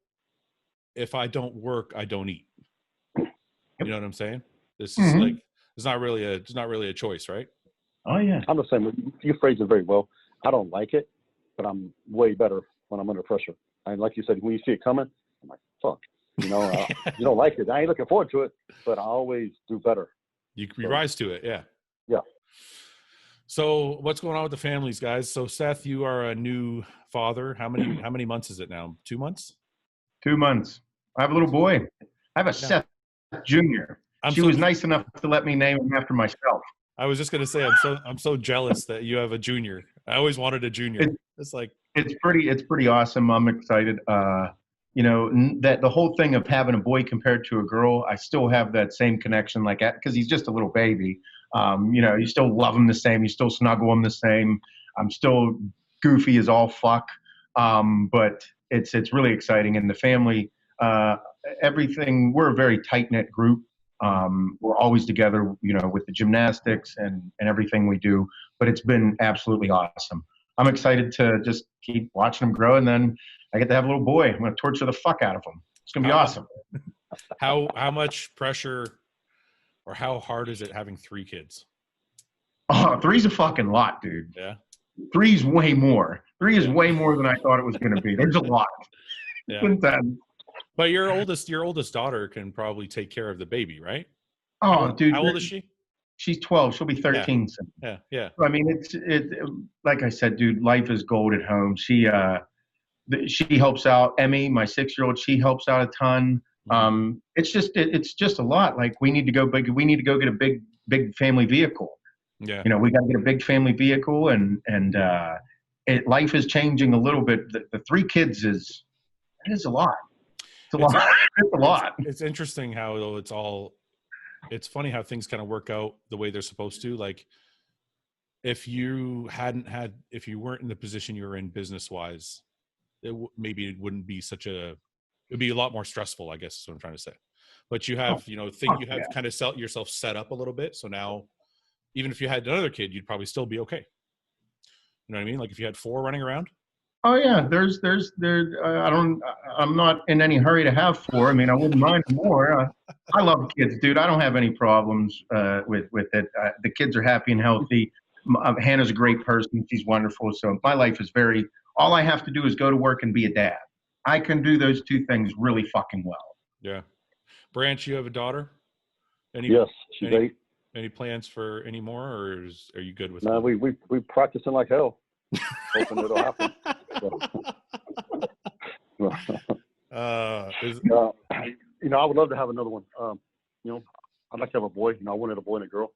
Speaker 1: if I don't work, I don't eat. You know what I'm saying? This is like, it's not really a choice, right?
Speaker 3: Oh yeah.
Speaker 2: I'm the same. You phrased it very well. I don't like it, but I'm way better when I'm under pressure. And like you said, when you see it coming, I'm like, fuck. You know, you don't like it. I ain't looking forward to it, but I always do better.
Speaker 1: You rise to it, yeah.
Speaker 2: Yeah.
Speaker 1: So what's going on with the families, guys? So Seth, you are a new father. How many months is it now? 2 months?
Speaker 3: 2 months. I have a little boy. I have a Seth Jr. She was nice enough to let me name him after myself.
Speaker 1: I was just gonna say I'm so jealous that you have a junior. I always wanted a junior. It's pretty awesome. I'm excited. You know, that the whole thing of having a boy compared to a girl, I still have that same connection, like, because he's just a little baby. You know, you still love him the same. You still snuggle him the same. I'm still goofy as all fuck. But it's really exciting. And the family, everything, we're a very tight-knit group. We're always together, you know, with the gymnastics and everything we do, but it's been absolutely awesome. I'm excited to just keep watching him grow, and then I get to have a little boy. I'm going to torture the fuck out of him. It's going to be awesome. How much pressure or how hard is it having 3 kids?
Speaker 3: Oh, 3's a fucking lot, dude.
Speaker 1: Yeah.
Speaker 3: 3's way more. 3 is way more than I thought it was going to be. There's a lot.
Speaker 1: Yeah. But your oldest daughter can probably take care of the baby, right?
Speaker 3: Oh, dude.
Speaker 1: How old is she?
Speaker 3: She's 12. She'll be 13 soon.
Speaker 1: Yeah.
Speaker 3: I mean, it's like I said, dude, life is gold at home. She helps out. Emmy, my 6-year-old, she helps out a ton. It's just a lot. Like we need to go big. We need to go get a big family vehicle.
Speaker 1: Yeah.
Speaker 3: You know, we got to get a big family vehicle, and life is changing a little bit. The 3 kids is a lot. It's a lot. It's
Speaker 1: interesting how though it's funny how things kind of work out the way they're supposed to. Like if you weren't in the position you're in business wise, maybe it wouldn't be it'd be a lot more stressful, I guess is what I'm trying to say. But you have, kind of yourself set up a little bit. So now, even if you had another kid, you'd probably still be okay. You know what I mean? Like if you had 4 running around.
Speaker 3: Oh yeah, I'm not in any hurry to have 4. I mean, I wouldn't mind more. I love kids, dude. I don't have any problems with it. The kids are happy and healthy. Hannah's a great person. She's wonderful. So my life is all I have to do is go to work and be a dad. I can do those 2 things really fucking well.
Speaker 1: Yeah. Branch, you have a daughter?
Speaker 2: Yes, she's 8.
Speaker 1: Any plans for any more, or are you good with
Speaker 2: No, we practicing like hell. Hoping it'll happen. I would love to have another one. I'd like to have a boy. I wanted a boy and a girl.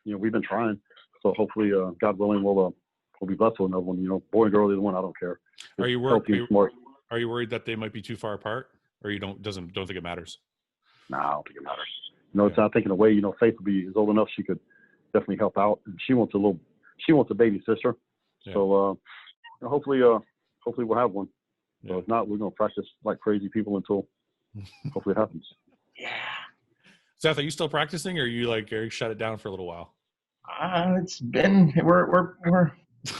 Speaker 2: We've been trying. So hopefully, God willing, we'll be blessed with another one. Boy and girl, either one, I don't care.
Speaker 1: Are you worried that they might be too far apart, or you don't think it matters?
Speaker 2: No, I don't think it matters. It's not thinking away. Faith is old enough; she could definitely help out, and she wants a baby sister. Yeah. So hopefully hopefully we'll have one. So if not, we're going to practice like crazy people until hopefully it happens.
Speaker 3: Yeah.
Speaker 1: Seth, are you still practicing, or are you shut it down for a little while?
Speaker 3: It's been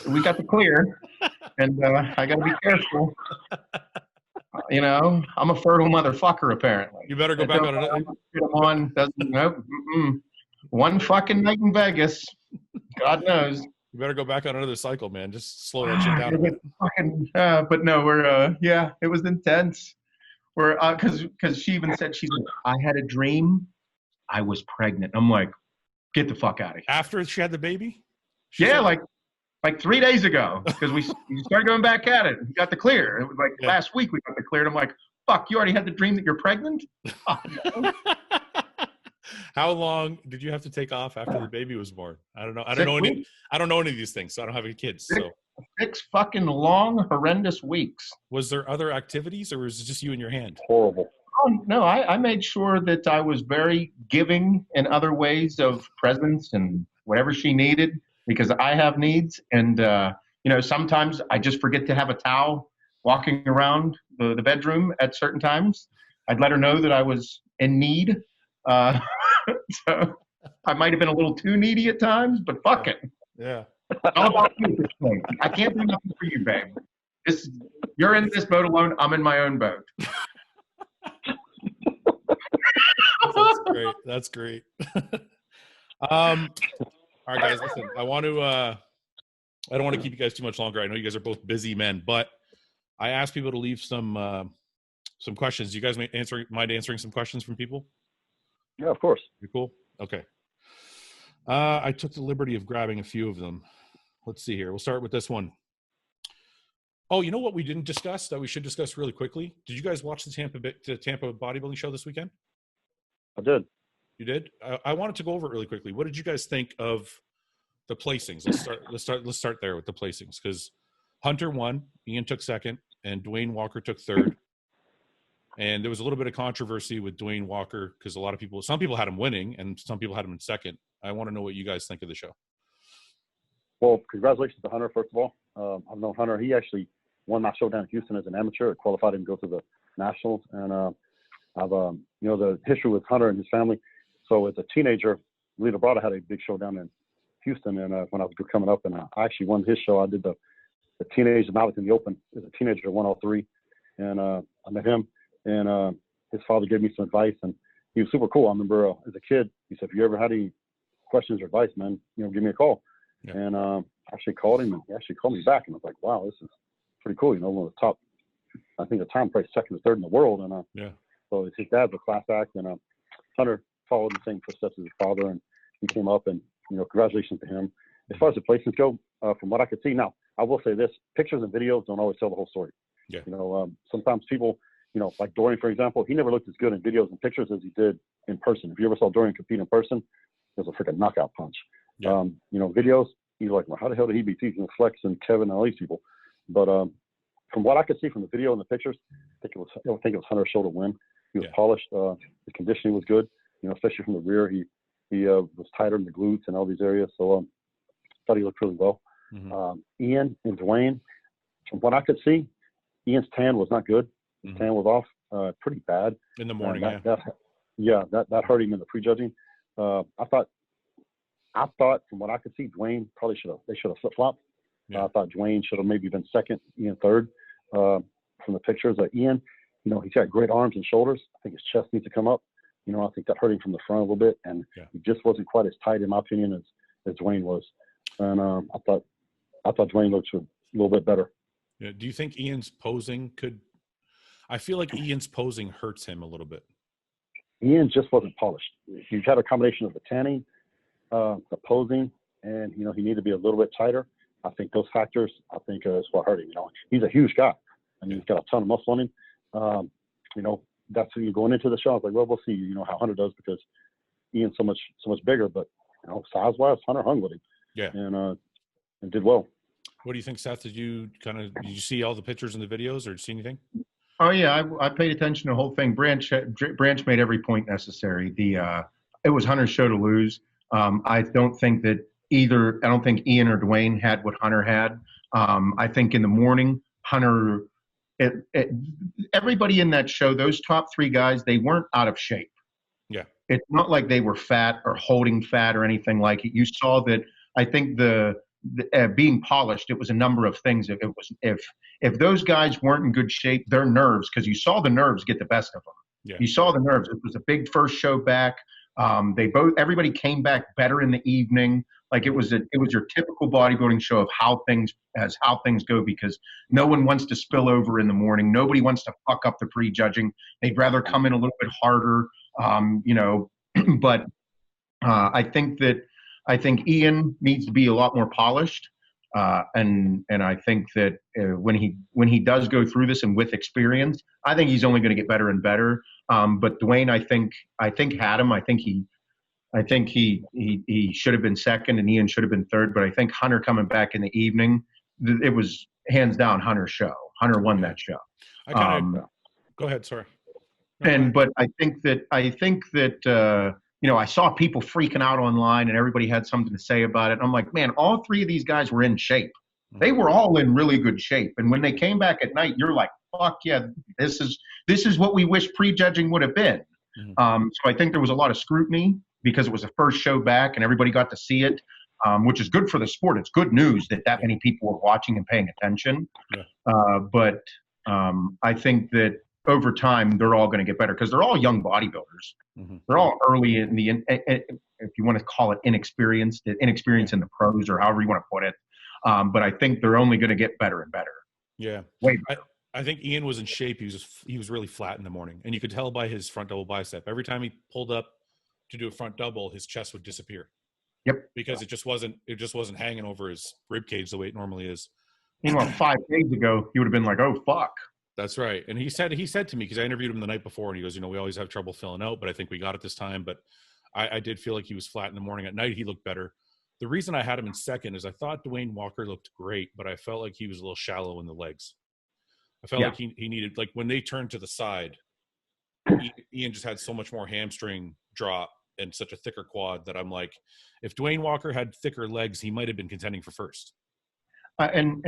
Speaker 3: we got the clear, and I got to be careful. I'm a fertile motherfucker. Apparently,
Speaker 1: you better go back on it.
Speaker 3: One fucking night in Vegas, God knows.
Speaker 1: You better go back on another cycle, man. Just slow that shit down a bit.
Speaker 3: But no, it was intense. Because she even said, she's like, I had a dream I was pregnant. I'm like, get the fuck out of here.
Speaker 1: After she had the baby?
Speaker 3: Like 3 days ago, because we started going back at it. We got the clear. It was like last week we got the clear. And I'm like, fuck, you already had the dream that you're pregnant? Oh, no.
Speaker 1: How long did you have to take off after the baby was born? I don't know. I don't know any of these things, so I don't have any kids. So
Speaker 3: 6 fucking long, horrendous weeks.
Speaker 1: Was there other activities, or was it just you and your hand?
Speaker 2: Horrible.
Speaker 3: Oh, no, I made sure that I was very giving in other ways of presence and whatever she needed, because I have needs. And, sometimes I just forget to have a towel walking around the bedroom at certain times. I'd let her know that I was in need. So I might have been a little too needy at times, but fuck it.
Speaker 1: Yeah.
Speaker 3: All about you at this point. I can't do nothing for you, babe. You're in this boat alone. I'm in my own boat.
Speaker 1: That's great. All right, guys, listen, I don't want to keep you guys too much longer. I know you guys are both busy men, but I asked people to leave some questions. You guys mind answering some questions from people?
Speaker 2: Yeah, of course.
Speaker 1: You cool? Okay. I took the liberty of grabbing a few of them. Let's see here. We'll start with this one. Oh, you know what we didn't discuss that we should discuss really quickly? Did you guys watch the Tampa bodybuilding show this weekend?
Speaker 2: I did.
Speaker 1: You did? I wanted to go over it really quickly. What did you guys think of the placings? Let's start there with the placings, because Hunter won, Ian took second, and Dwayne Walker took third. And there was a little bit of controversy with Dwayne Walker because some people had him winning and some people had him in second. I want to know what you guys think of the show.
Speaker 2: Well, congratulations to Hunter, first of all. I've known Hunter. He actually won that show down in Houston as an amateur. It qualified him to go to the Nationals. And I've, the history with Hunter and his family. So as a teenager, Lita Brada had a big show down in Houston. And when I was coming up, and I actually won his show. I did the teenage novice in the open as a teenager. I won all 3. And I met him. And his father gave me some advice, and he was super cool. I remember as a kid, he said, if you ever had any questions or advice, man, give me a call. Yeah. And I actually called him, and he actually called me back. And I was like, wow, this is pretty cool. One of the top, I think at the time, probably second or third in the world. And so his dad's a class act, and Hunter followed the same footsteps as his father, and he came up, and, congratulations to him. As far as the placements go, from what I could see, now, I will say this, pictures and videos don't always tell the whole story. Yeah. Sometimes people, like Dorian, for example, he never looked as good in videos and pictures as he did in person. If you ever saw Dorian compete in person, it was a freaking knockout punch. Yeah. Videos, you're like, well, how the hell did he beat Flex and Kevin and all these people? But from what I could see from the video and the pictures, I think it was Hunter's show to win. He was polished. His conditioning was good. Especially from the rear, he was tighter in the glutes and all these areas. So I thought he looked really well. Mm-hmm. Ian and Dwayne, from what I could see, Ian's tan was not good. His tan was off pretty bad
Speaker 1: in the morning.
Speaker 2: That hurt him in the prejudging. I thought from what I could see, Dwayne probably should have flip flopped. Yeah. I thought Dwayne should have maybe been second, Ian third. From the pictures, Ian, he's got great arms and shoulders. I think his chest needs to come up. I think that hurt him from the front a little bit, and he just wasn't quite as tight, in my opinion, as Dwayne was. And I thought Dwayne looked a little bit better.
Speaker 1: Yeah. Do you think Ian's posing could? I feel like Ian's posing hurts him a little bit.
Speaker 2: Ian just wasn't polished. He had a combination of the tanning, the posing, and he needed to be a little bit tighter. I think those factors, is what hurt him. He's a huge guy. I mean, he's got a ton of muscle on him. That's who you're going into the show. I was like, well, we'll see, how Hunter does, because Ian's so much bigger. But size-wise, Hunter hung with him. Yeah. And did well.
Speaker 1: What do you think, Seth? Did you see all the pictures and the videos, or see anything?
Speaker 3: Oh yeah, I paid attention to the whole thing. Branch made every point necessary. It was Hunter's show to lose. I don't think Ian or Dwayne had what Hunter had. I think in the morning, Hunter, everybody in that show, those top three guys, they weren't out of shape.
Speaker 1: Yeah.
Speaker 3: It's not like they were fat or holding fat or anything like it. You saw that. I think the being polished, it was a number of things. If those guys weren't in good shape, their nerves, because you saw the nerves get the best of them.
Speaker 1: Yeah.
Speaker 3: You saw the nerves. It was a big first show back. Everybody came back better in the evening. Like it was your typical bodybuilding show of how things go, because no one wants to spill over in the morning. Nobody wants to fuck up the prejudging. They'd rather come in a little bit harder. But I think Ian needs to be a lot more polished. And I think that when he does go through this and with experience, I think he's only going to get better and better. But Dwayne, I think had him. I think he should have been second and Ian should have been third. But I think Hunter coming back in the evening, it was hands down Hunter's show. Hunter won that show.
Speaker 1: Go ahead. Sorry.
Speaker 3: But I think that I saw people freaking out online and everybody had something to say about it. And I'm like, man, all three of these guys were in shape. They were all in really good shape. And when they came back at night, you're like, fuck yeah, this is what we wish prejudging would have been. So I think there was a lot of scrutiny because it was the first show back and everybody got to see it, which is good for the sport. It's good news that many people were watching and paying attention. Yeah. But I think that over time, they're all going to get better because they're all young bodybuilders. They're all early in if you want to call it inexperienced in the pros or however you want to put it. But I think they're only going to get better and better.
Speaker 1: Yeah. I think Ian was in shape. He was really flat in the morning, and you could tell by his front double bicep. Every time he pulled up to do a front double, his chest would disappear.
Speaker 3: Yep.
Speaker 1: Because it just wasn't hanging over his rib cage the way it normally is.
Speaker 3: 5 days ago, you would have been like, oh fuck.
Speaker 1: That's right. And he said to me, because I interviewed him the night before, and he goes, we always have trouble filling out, but I think we got it this time. But I did feel like he was flat in the morning. At night, he looked better. The reason I had him in second is I thought Dwayne Walker looked great, but I felt like he was a little shallow in the legs. I felt like he needed, like when they turned to the side, Ian just had so much more hamstring drop and such a thicker quad that I'm like, if Dwayne Walker had thicker legs, he might have been contending for first.
Speaker 3: And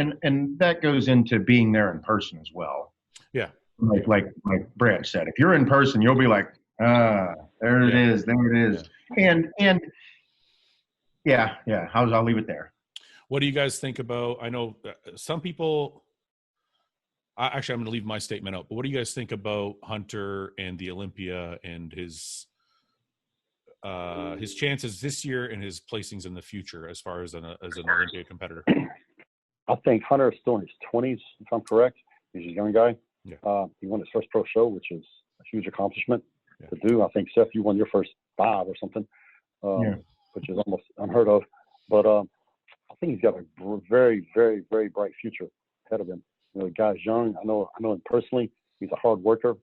Speaker 3: that goes into being there in person as well.
Speaker 1: Yeah.
Speaker 3: Like Branch said, if you're in person, you'll be like, there it is. Yeah. And I'll leave it there.
Speaker 1: What do you guys think about, I know some people, actually, I'm going to leave my statement out, but what do you guys think about Hunter and the Olympia and his chances this year and his placings in the future as far as an Olympia competitor?
Speaker 2: I think Hunter is still in his 20s, if I'm correct. He's a young guy.
Speaker 1: Yeah.
Speaker 2: He won his first pro show, which is a huge accomplishment to do. I think, Seth, you won your first 5 or something, which is almost unheard of. But I think he's got a very, very, very bright future ahead of him. The guy's young. I know him personally. He's a hard worker.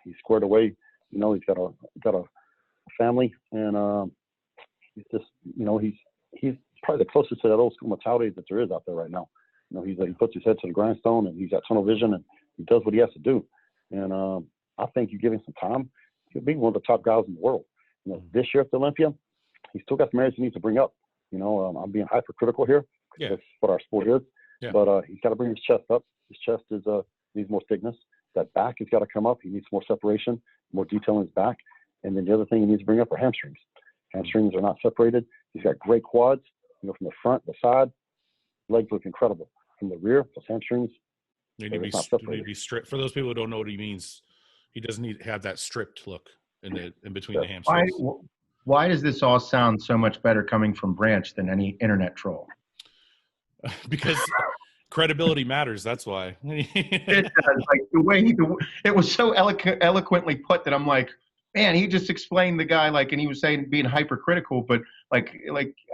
Speaker 2: He's squared away. He's got a family, and he's just, he's probably the closest to that old school mentality that there is out there right now. He puts his head to the grindstone, and he's got tunnel vision, and he does what he has to do. And I think you give him some time, he'll be one of the top guys in the world. This year at the Olympia, he's still got some areas he needs to bring up. I'm being hypercritical here.
Speaker 1: Yeah.
Speaker 2: That's what our sport is.
Speaker 1: Yeah.
Speaker 2: But he's got to bring his chest up. His chest needs more thickness. That back has got to come up. He needs more separation, more detail in his back. And then the other thing he needs to bring up are hamstrings. Hamstrings are not separated. He's got great quads. From the front, the side, legs look incredible. From the rear, those hamstrings,
Speaker 1: they need to be stripped. For those people who don't know what he means, he doesn't need to have that stripped look in between the hamstrings.
Speaker 3: Why does this all sound so much better coming from Branch than any internet troll?
Speaker 1: Because credibility matters. That's why.
Speaker 3: It does. Like the way it was so eloquently put that I'm like, man, he just explained the guy and he was saying being hypercritical, but like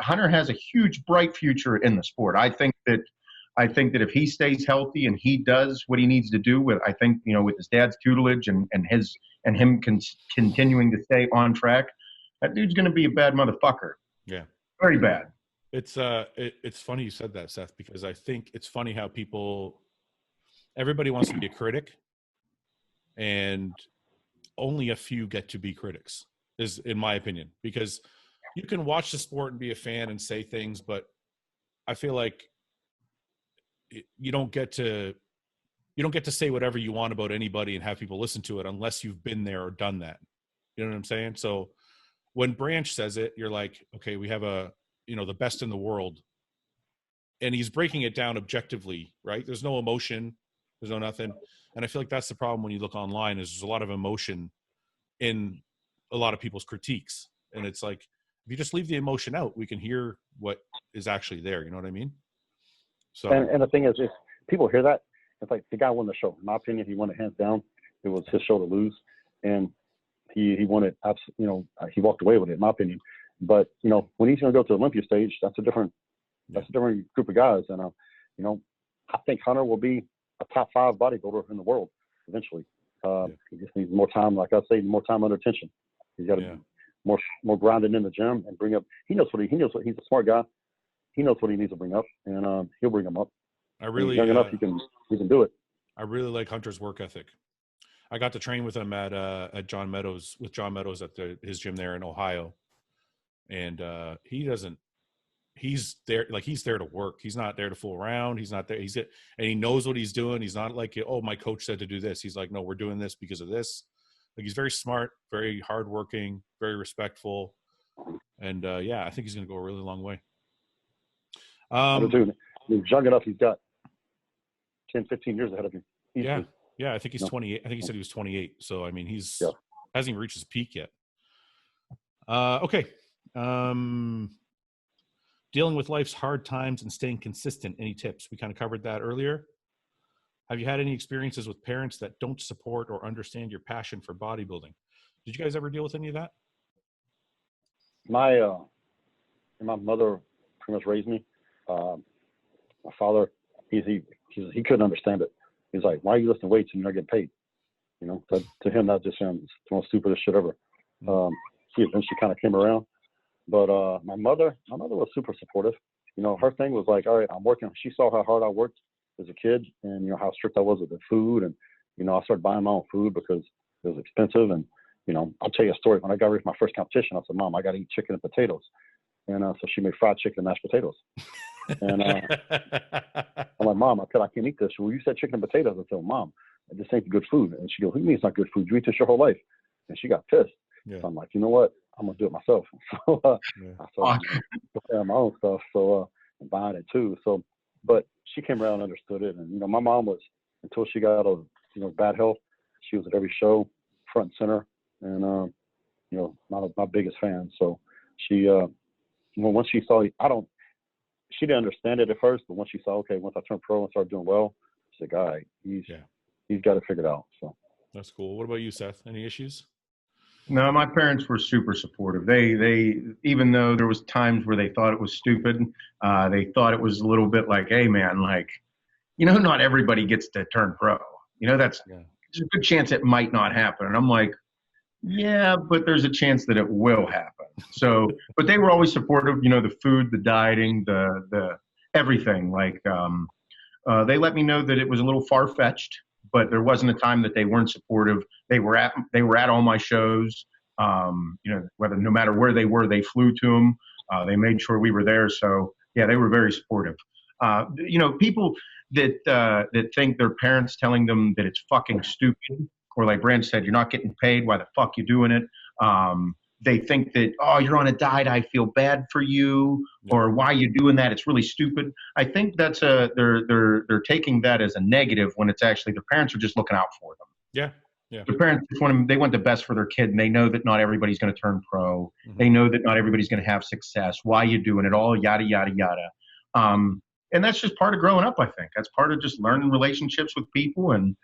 Speaker 3: Hunter has a huge bright future in the sport. I think that if he stays healthy and he does what he needs to do with his dad's tutelage and him continuing to stay on track, that dude's going to be a bad motherfucker.
Speaker 1: Yeah.
Speaker 3: Very bad.
Speaker 1: It's funny you said that, Seth, because I think it's funny how everybody wants to be a critic, and only a few get to be critics, is in my opinion, because you can watch the sport and be a fan and say things, but I feel like you don't get to you don't get to say whatever you want about anybody and have people listen to it unless you've been there or done that. You know what I'm saying? So when Branch says it, you're like, okay, we have the best in the world. And he's breaking it down objectively, right? There's no emotion. There's no nothing. And I feel like that's the problem when you look online is there's a lot of emotion in a lot of people's critiques. And it's like, if you just leave the emotion out, we can hear what is actually there. You know what I mean? So,
Speaker 2: and the thing is, if people hear that, it's like the guy won the show. In my opinion, he won it hands down. It was his show to lose. And he won it, he walked away with it, in my opinion. But, when he's going to go to the Olympia stage, that's a different group of guys. And, I think Hunter will be a top 5 bodybuilder in the world eventually. He just needs more time, like I say, more time under tension. He's got to be more grounded in the gym and bring up. He's a smart guy. He knows what he needs to bring up, and he'll bring him up. He's young enough, he can do it.
Speaker 1: I really like Hunter's work ethic. I got to train with him at John Meadows at his gym there in Ohio, and he's there to work. He's not there to fool around. He's not there. And he knows what he's doing. He's not like, oh, my coach said to do this. He's like, no, we're doing this because of this. Like, he's very smart, very hardworking, very respectful, and I think he's going to go a really long way.
Speaker 2: He's young enough. He's got 10, 15 years ahead of him.
Speaker 1: Yeah. I think he's 28. I think he said he was 28. So I mean, hasn't even reached his peak yet. Okay. Dealing with life's hard times and staying consistent. Any tips? We kind of covered that earlier. Have you had any experiences with parents that don't support or understand your passion for bodybuilding? Did you guys ever deal with any of that?
Speaker 2: My mother pretty much raised me. My father, he couldn't understand it. He's like, why are you lifting weights and you're not getting paid? To him, that just sounds the most stupidest shit ever. She eventually kind of came around. But my mother was super supportive. Her thing was like, all right, I'm working. She saw how hard I worked as a kid and, how strict I was with the food. And, I started buying my own food because it was expensive. And, I'll tell you a story. When I got ready for my first competition, I said, Mom, I got to eat chicken and potatoes. And so she made fried chicken and mashed potatoes. And I'm like, Mom, I said, I can't eat this. Well, you said chicken and potatoes. I said, Mom, this ain't good food. And she goes, what do you mean it's not good food? You eat this your whole life. And she got pissed. Yeah. So I'm like, you know what? I'm going to do it myself. So I started preparing my own stuff. So and buying it too. So, but she came around and understood it. And, my mom was, until she got out of, bad health, she was at every show, front and center. And, my biggest fan. So she, once she saw, she didn't understand it at first, but once she saw, okay, once I turned pro and started doing well, she's like, all right, he's got it figured out. So
Speaker 1: that's cool. What about you, Seth? Any issues?
Speaker 3: No, my parents were super supportive. They even though there was times where they thought it was stupid, they thought it was a little bit like, hey man, like, not everybody gets to turn pro. There's a good chance it might not happen. And I'm like, yeah, but there's a chance that it will happen. So, but they were always supportive, the food, the dieting, the everything. Like, they let me know that it was a little far-fetched, but there wasn't a time that they weren't supportive. They were at all my shows. Whether no matter where they were, they flew to them. They made sure we were there. So yeah, they were very supportive. People that think their parents telling them that it's fucking stupid, or like Brand said, you're not getting paid. Why the fuck you doing it? They think that, oh, you're on a diet. I feel bad for you, or why you doing that? It's really stupid. I think that's they're taking that as a negative when it's actually their parents are just looking out for them.
Speaker 1: Yeah.
Speaker 3: The parents just want the best for their kid, and they know that not everybody's going to turn pro. Mm-hmm. They know that not everybody's going to have success. Why you doing it? All yada yada yada. And that's just part of growing up. I think that's part of just learning relationships with people and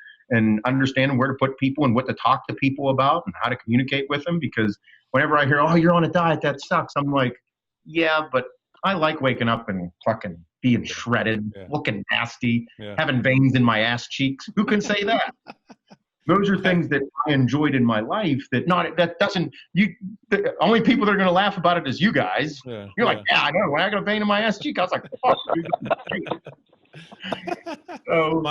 Speaker 3: understanding where to put people and what to talk to people about and how to communicate with them. Because whenever I hear, oh, you're on a diet, that sucks, I'm like, yeah, but I like waking up and fucking being shredded, looking nasty, having veins in my ass cheeks. Who can say that? Those are things that I enjoyed in my life the only people that are going to laugh about it is you guys. You're like, yeah, I know. When I got a vein in my ass cheek, I was like, fuck, dude. So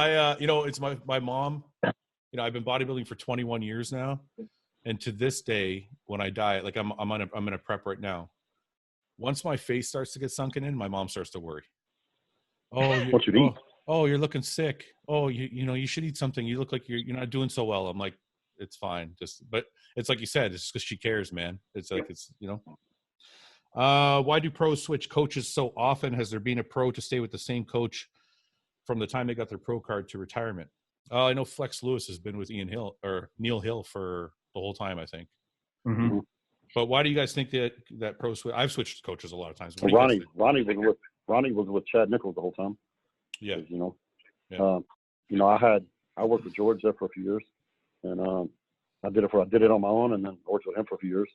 Speaker 1: it's my mom. I've been bodybuilding for 21 years now. And to this day, when I diet, like I'm in a prep right now. Once my face starts to get sunken in, my mom starts to worry. Oh,
Speaker 2: what you eat?
Speaker 1: oh, you're looking sick. Oh, you should eat something. You look like you're not doing so well. I'm like, it's fine. But it's like you said, it's because she cares, man. It's like, why do pros switch coaches so often? Has there been a pro to stay with the same coach from the time they got their pro card to retirement? I know Flex Lewis has been with Neil Hill for the whole time, I think.
Speaker 3: Mm-hmm.
Speaker 1: But why do you guys think that pro switch? I've switched coaches a lot of times.
Speaker 2: Ronnie was with Chad Nichols the whole time.
Speaker 1: Yeah.
Speaker 2: I worked with George there for a few years, and I did it on my own, and then worked with him for a few years,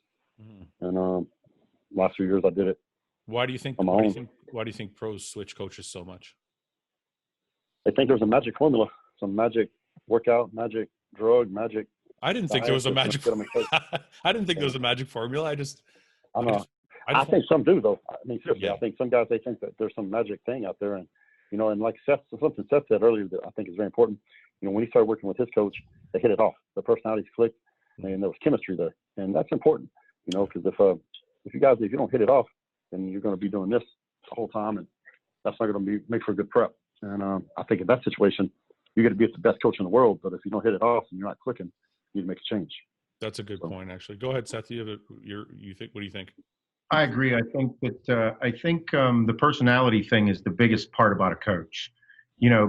Speaker 2: and last few years I did it.
Speaker 1: Why do you think? Why do you think pros switch coaches so much?
Speaker 2: They think there's a magic formula, some magic workout, magic drug, magic.
Speaker 1: I didn't think there was a magic. I didn't think there was a magic formula. I think
Speaker 2: some do though. I mean, seriously, I think some guys, they think that there's some magic thing out there, and and like something Seth said earlier that I think is very important. When he started working with his coach, they hit it off. The personalities clicked, and there was chemistry there, and that's important. Because if you don't hit it off, then you're going to be doing this the whole time, and that's not going to make for a good prep. And I think in that situation, you got to be the best coach in the world, but if you don't hit it off and you're not clicking, you need to make a change.
Speaker 1: That's a good point, actually. Go ahead, Seth. You think? What do you think?
Speaker 3: I agree. I think that the personality thing is the biggest part about a coach.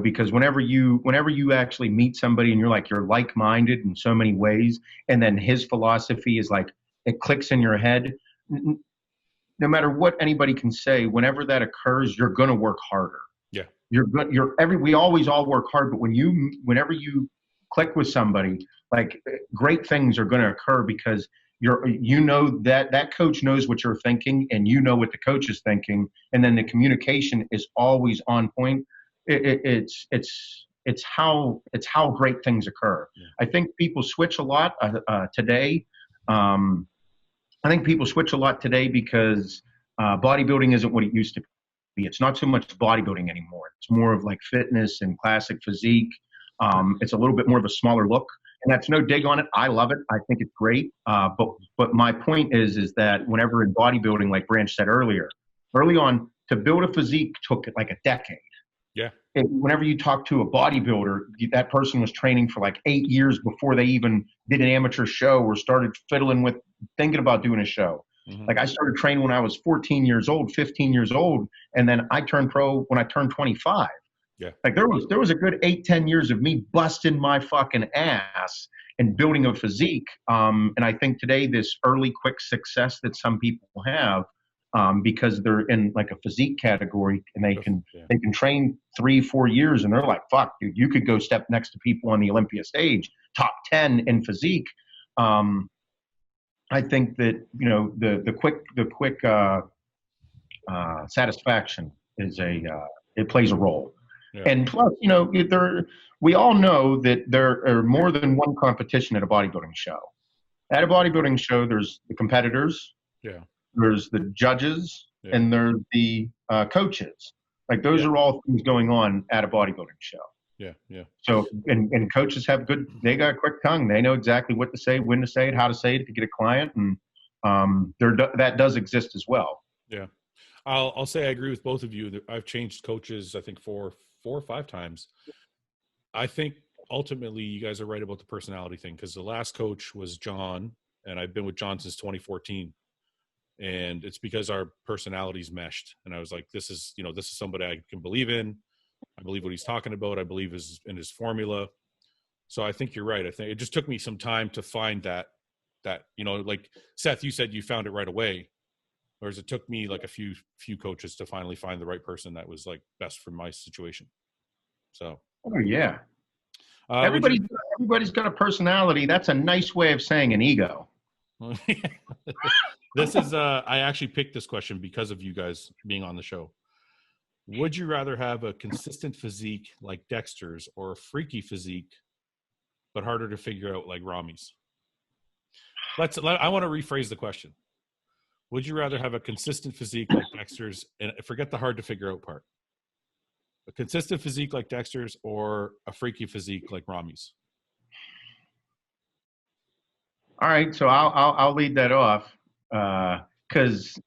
Speaker 3: Because whenever you actually meet somebody and you're like-minded in so many ways, and then his philosophy is like it clicks in your head. No matter what anybody can say, whenever that occurs, you're going to work harder.
Speaker 1: Yeah.
Speaker 3: We always all work hard, but whenever you click with somebody, like great things are going to occur because that coach knows what you're thinking and you know what the coach is thinking, and then the communication is always on point. It's how great things occur. Yeah. I think people switch a lot today. I think people switch a lot today because bodybuilding isn't what it used to be. It's not so much bodybuilding anymore. It's more of like fitness and classic physique. It's a little bit more of a smaller look, and that's no dig on it. I love it. I think it's great. But my point is that whenever in bodybuilding, like Branch said earlier, early on, to build a physique took like a decade.
Speaker 1: Yeah.
Speaker 3: Whenever you talk to a bodybuilder, that person was training for like 8 years before they even did an amateur show or started thinking about doing a show. Mm-hmm. Like I started training when I was 14 years old, 15 years old, and then I turned pro when I turned 25.
Speaker 1: Yeah.
Speaker 3: Like there was a good 8-10 years of me busting my fucking ass and building a physique. And I think today this early quick success that some people have, because they're in like a physique category and they can train 3-4 years and they're like, fuck, dude, you could go step next to people on the Olympia stage, top 10 in physique. I think that the quick satisfaction is it plays a role. Yeah. And plus, we all know that there are more than one competition at a bodybuilding show. At a bodybuilding show, there's the competitors.
Speaker 1: Yeah.
Speaker 3: There's the judges, and there's the coaches. Like those are all things going on at a bodybuilding show.
Speaker 1: Yeah, yeah.
Speaker 3: So, and coaches they got a quick tongue. They know exactly what to say, when to say it, how to say it to get a client, and that does exist as well.
Speaker 1: Yeah, I'll say I agree with both of you. I've changed coaches, I think 4 or 5 times. I think ultimately you guys are right about the personality thing, because the last coach was John, and I've been with John since 2014. And it's because our personalities meshed. And I was like, this is somebody I can believe in. I believe what he's talking about. I believe in his formula. So I think you're right. I think it just took me some time to find that, like Seth, you said you found it right away. Whereas it took me like a few coaches to finally find the right person that was like best for my situation. So.
Speaker 3: Oh yeah. Everybody's got a personality. That's a nice way of saying an ego.
Speaker 1: This is I actually picked this question because of you guys being on the show. Would you rather have a consistent physique like Dexter's or a freaky physique but harder to figure out like Ramy's? I want to rephrase the question. Would you rather have a consistent physique like Dexter's, and forget the hard to figure out part, a consistent physique like Dexter's or a freaky physique like Ramy's?
Speaker 3: All right, so I'll lead that off because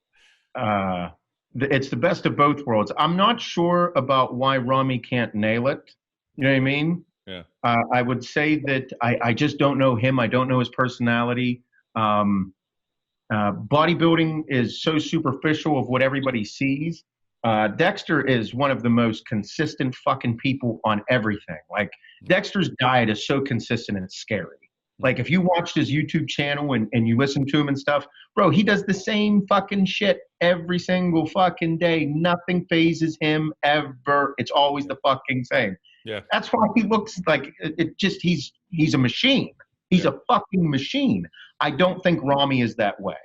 Speaker 3: it's the best of both worlds. I'm not sure about why Ramy can't nail it. You know what I mean?
Speaker 1: Yeah.
Speaker 3: I would say that I just don't know him. I don't know his personality. Bodybuilding is so superficial of what everybody sees. Dexter is one of the most consistent fucking people on everything. Like, Dexter's diet is so consistent and it's scary. Like, if you watched his YouTube channel and you listen to him and stuff, bro, he does the same fucking shit every single fucking day. Nothing phases him ever. It's always the fucking same.
Speaker 1: Yeah.
Speaker 3: That's why he looks like he's a machine. He's a fucking machine. I don't think Ramy is that way.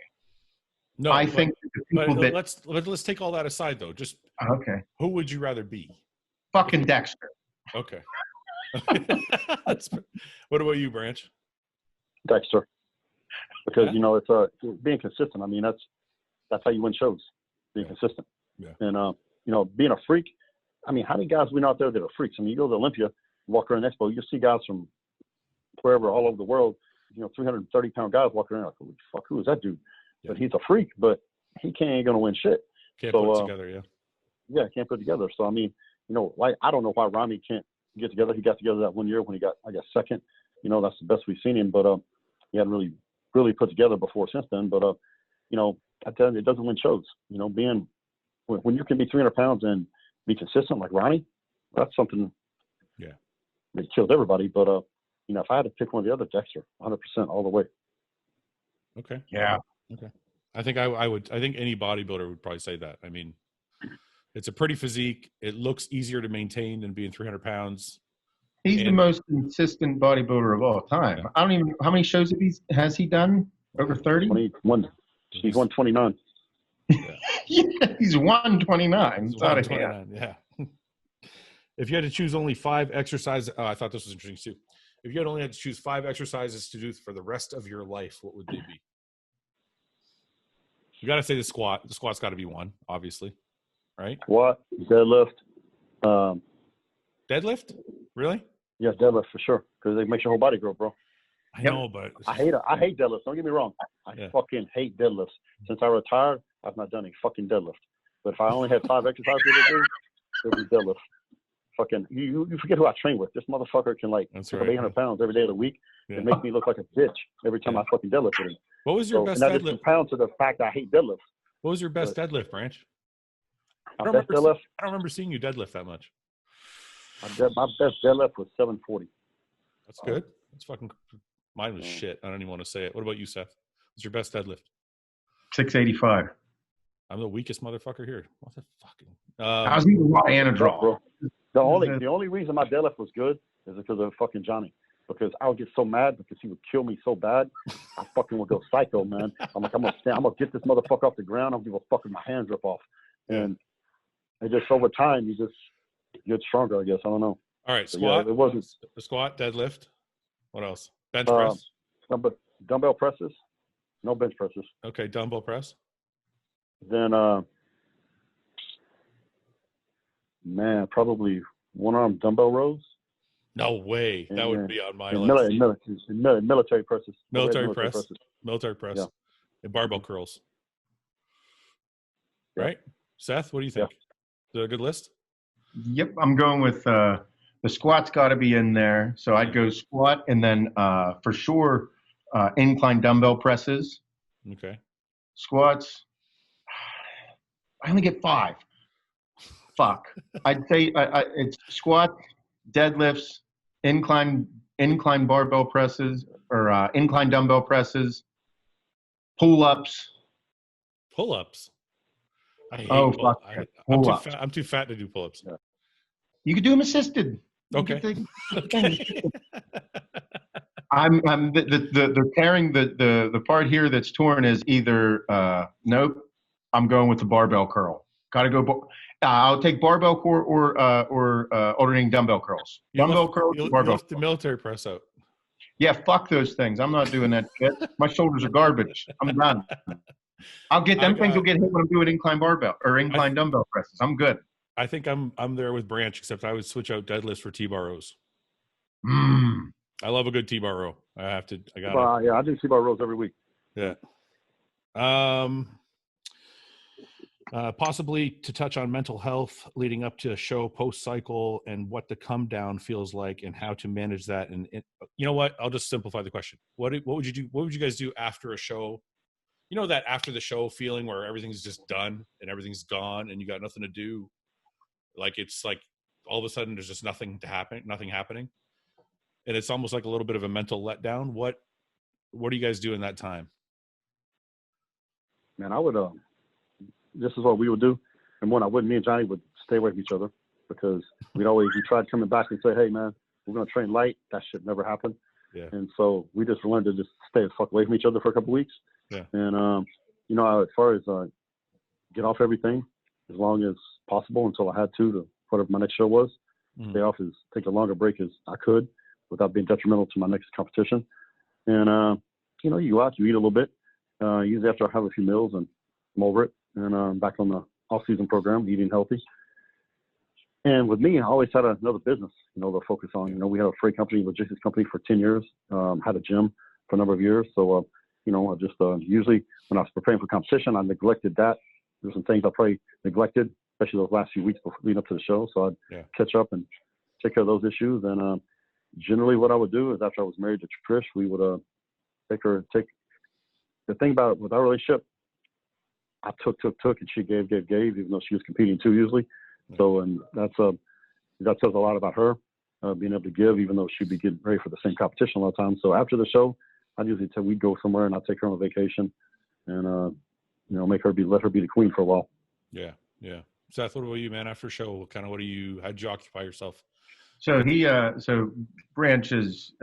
Speaker 1: No,
Speaker 3: I think the people that
Speaker 1: let's take all that aside though. Just
Speaker 3: okay.
Speaker 1: Who would you rather be?
Speaker 3: Fucking Dexter.
Speaker 1: Okay. What about you, Branch?
Speaker 2: Dexter, because you know it's being consistent. I mean, that's how you win shows, being consistent.
Speaker 1: Yeah.
Speaker 2: And you know, being a freak. I mean, how many guys we know out there that are freaks? I mean, you go to Olympia, walk around Expo, you see guys from wherever, all over the world. You know, 330-pound guys walking around. Like, holy fuck, who is that dude? Yeah. But he's a freak, but he ain't gonna win shit.
Speaker 1: Can't put it together, yeah.
Speaker 2: Yeah, can't put it together. So I mean, you know, like I don't know why Ramy can't get together. He got together that one year when he got, I guess, second. You know, that's the best we've seen him. But he hadn't really put together before since then. But you know, I tell you, it doesn't win shows. You know, being when you can be 300 pounds and be consistent like Ramy, that's something.
Speaker 1: Yeah.
Speaker 2: That kills everybody. But you know, if I had to pick one or the other, Dexter, 100% all the way.
Speaker 1: Okay.
Speaker 3: Yeah.
Speaker 1: Okay. I think I would. I think any bodybuilder would probably say that. I mean, it's a pretty physique. It looks easier to maintain than being 300 pounds.
Speaker 3: He's the most consistent bodybuilder of all time. Yeah. I don't even. How many shows has he done? Over 30?
Speaker 2: 21. He's 129.
Speaker 3: Yeah. Yeah, he's 129.
Speaker 1: He's 129. Yeah. If you had to choose only 5 exercises, I thought this was interesting too. If you had only had to choose 5 exercises to do for the rest of your life, what would they be? You got to say the squat. The squat's got to be one, obviously, right?
Speaker 2: Squat, deadlift.
Speaker 1: Deadlift? Really?
Speaker 2: Yeah, deadlift for sure, because it makes your whole body grow, bro.
Speaker 1: I know, but
Speaker 2: I hate deadlifts. Don't get me wrong. I fucking hate deadlifts. Since I retired, I've not done a fucking deadlift. But if I only had 5 exercises to do, it would be deadlift. Fucking, you forget who I train with. This motherfucker can pick up 800 pounds every day of the week. Yeah. It makes me look like a bitch every time I fucking deadlift with him.
Speaker 1: What was your best
Speaker 2: deadlift? And pounds to the fact that I hate deadlifts.
Speaker 1: What was your best deadlift, Branch? I don't remember seeing you deadlift that much.
Speaker 2: My best deadlift was 740.
Speaker 1: That's good. That's fucking. Mine was shit. I don't even want to say it. What about you, Seth? What's your best deadlift?
Speaker 3: 685.
Speaker 1: I'm the weakest motherfucker here. What the fucking?
Speaker 3: I was eating a lot and a draw.
Speaker 2: The only reason my deadlift was good is because of fucking Johnny. Because I would get so mad because he would kill me so bad, I fucking would go psycho, man. I'm like, I'm gonna get this motherfucker off the ground. I don't give a fuck if my hands rip off. And it just over time, you just get stronger, I guess. I don't know.
Speaker 1: All right, squat.
Speaker 2: Yeah, it wasn't
Speaker 1: the squat, deadlift. What else? Bench press.
Speaker 2: Dumbbell presses. No bench presses.
Speaker 1: Okay, dumbbell press.
Speaker 2: Then, man, probably one-arm dumbbell rows.
Speaker 1: No way. That would be on my list.
Speaker 2: Military presses.
Speaker 1: Military press. Military press. Yeah. And barbell curls. Yeah. Right? Seth, what do you think? Is that a good list?
Speaker 3: Yep. I'm going with the squat's got to be in there. So I'd go squat and then for sure incline dumbbell presses.
Speaker 1: Okay.
Speaker 3: Squats. I only get 5. Fuck. I'd say it's squat, deadlifts, incline barbell presses or incline dumbbell presses, pull-ups.
Speaker 1: Pull-ups. I hate
Speaker 3: fuck.
Speaker 1: I'm too fat to do pull-ups. Yeah.
Speaker 3: You could do them assisted.
Speaker 1: Okay.
Speaker 3: I'm the carrying the part here that's torn is either nope. I'm going with the barbell curl. Got to go. I'll take barbell curl or alternating dumbbell curls. Dumbbell curls. Barbell.
Speaker 1: Lift the military press out.
Speaker 3: Yeah, fuck those things. I'm not doing that shit. My shoulders are garbage. I'm done. I'll get them things. Will get hit when I'm doing incline barbell or incline dumbbell presses. I'm good.
Speaker 1: I think I'm there with Branch, except I would switch out deadlifts for T-bar rows. I love a good T-bar row. I do T-bar
Speaker 2: rows every week.
Speaker 1: Yeah. Possibly to touch on mental health leading up to a show post cycle and what the come down feels like and how to manage that. And you know what? I'll just simplify the question. What would you do? What would you guys do after a show? You know, that after the show feeling where everything's just done and everything's gone and you got nothing to do. Like, it's like all of a sudden there's just nothing happening. And it's almost like a little bit of a mental letdown. What do you guys do in that time?
Speaker 2: Man, I would, this is what we would do. And me and Johnny would stay away from each other because we tried coming back and say, hey man, we're going to train light. That shit never happened.
Speaker 1: Yeah.
Speaker 2: And so we just learned to just stay the fuck away from each other for a couple of weeks.
Speaker 1: Yeah.
Speaker 2: And, you know, as far as get off everything as long as possible until I had to whatever my next show was. Stay off take a longer break as I could without being detrimental to my next competition. And, you know, you go out, you eat a little bit. Usually after I have a few meals and I'm over it. And back on the off-season program, eating healthy. And with me, I always had another business, you know, to focus on. You know, we had a freight company, logistics company for 10 years, had a gym for a number of years. So, you know, I just usually when I was preparing for competition, I neglected that. There's some things I probably neglected, especially those last few weeks leading up to the show. So I'd catch up and take care of those issues. And generally what I would do is after I was married to Trish, we would take the thing about it with our relationship, I took, and she gave, even though she was competing too usually. So, and that says a lot about her, being able to give, even though she'd be getting ready for the same competition a lot of times. So after the show, I'd usually we'd go somewhere and I'd take her on a vacation and, you know, let her be the queen for a while. Yeah.
Speaker 1: Yeah. Seth, what about you, man? After show, how'd you occupy yourself?
Speaker 3: So Branch is,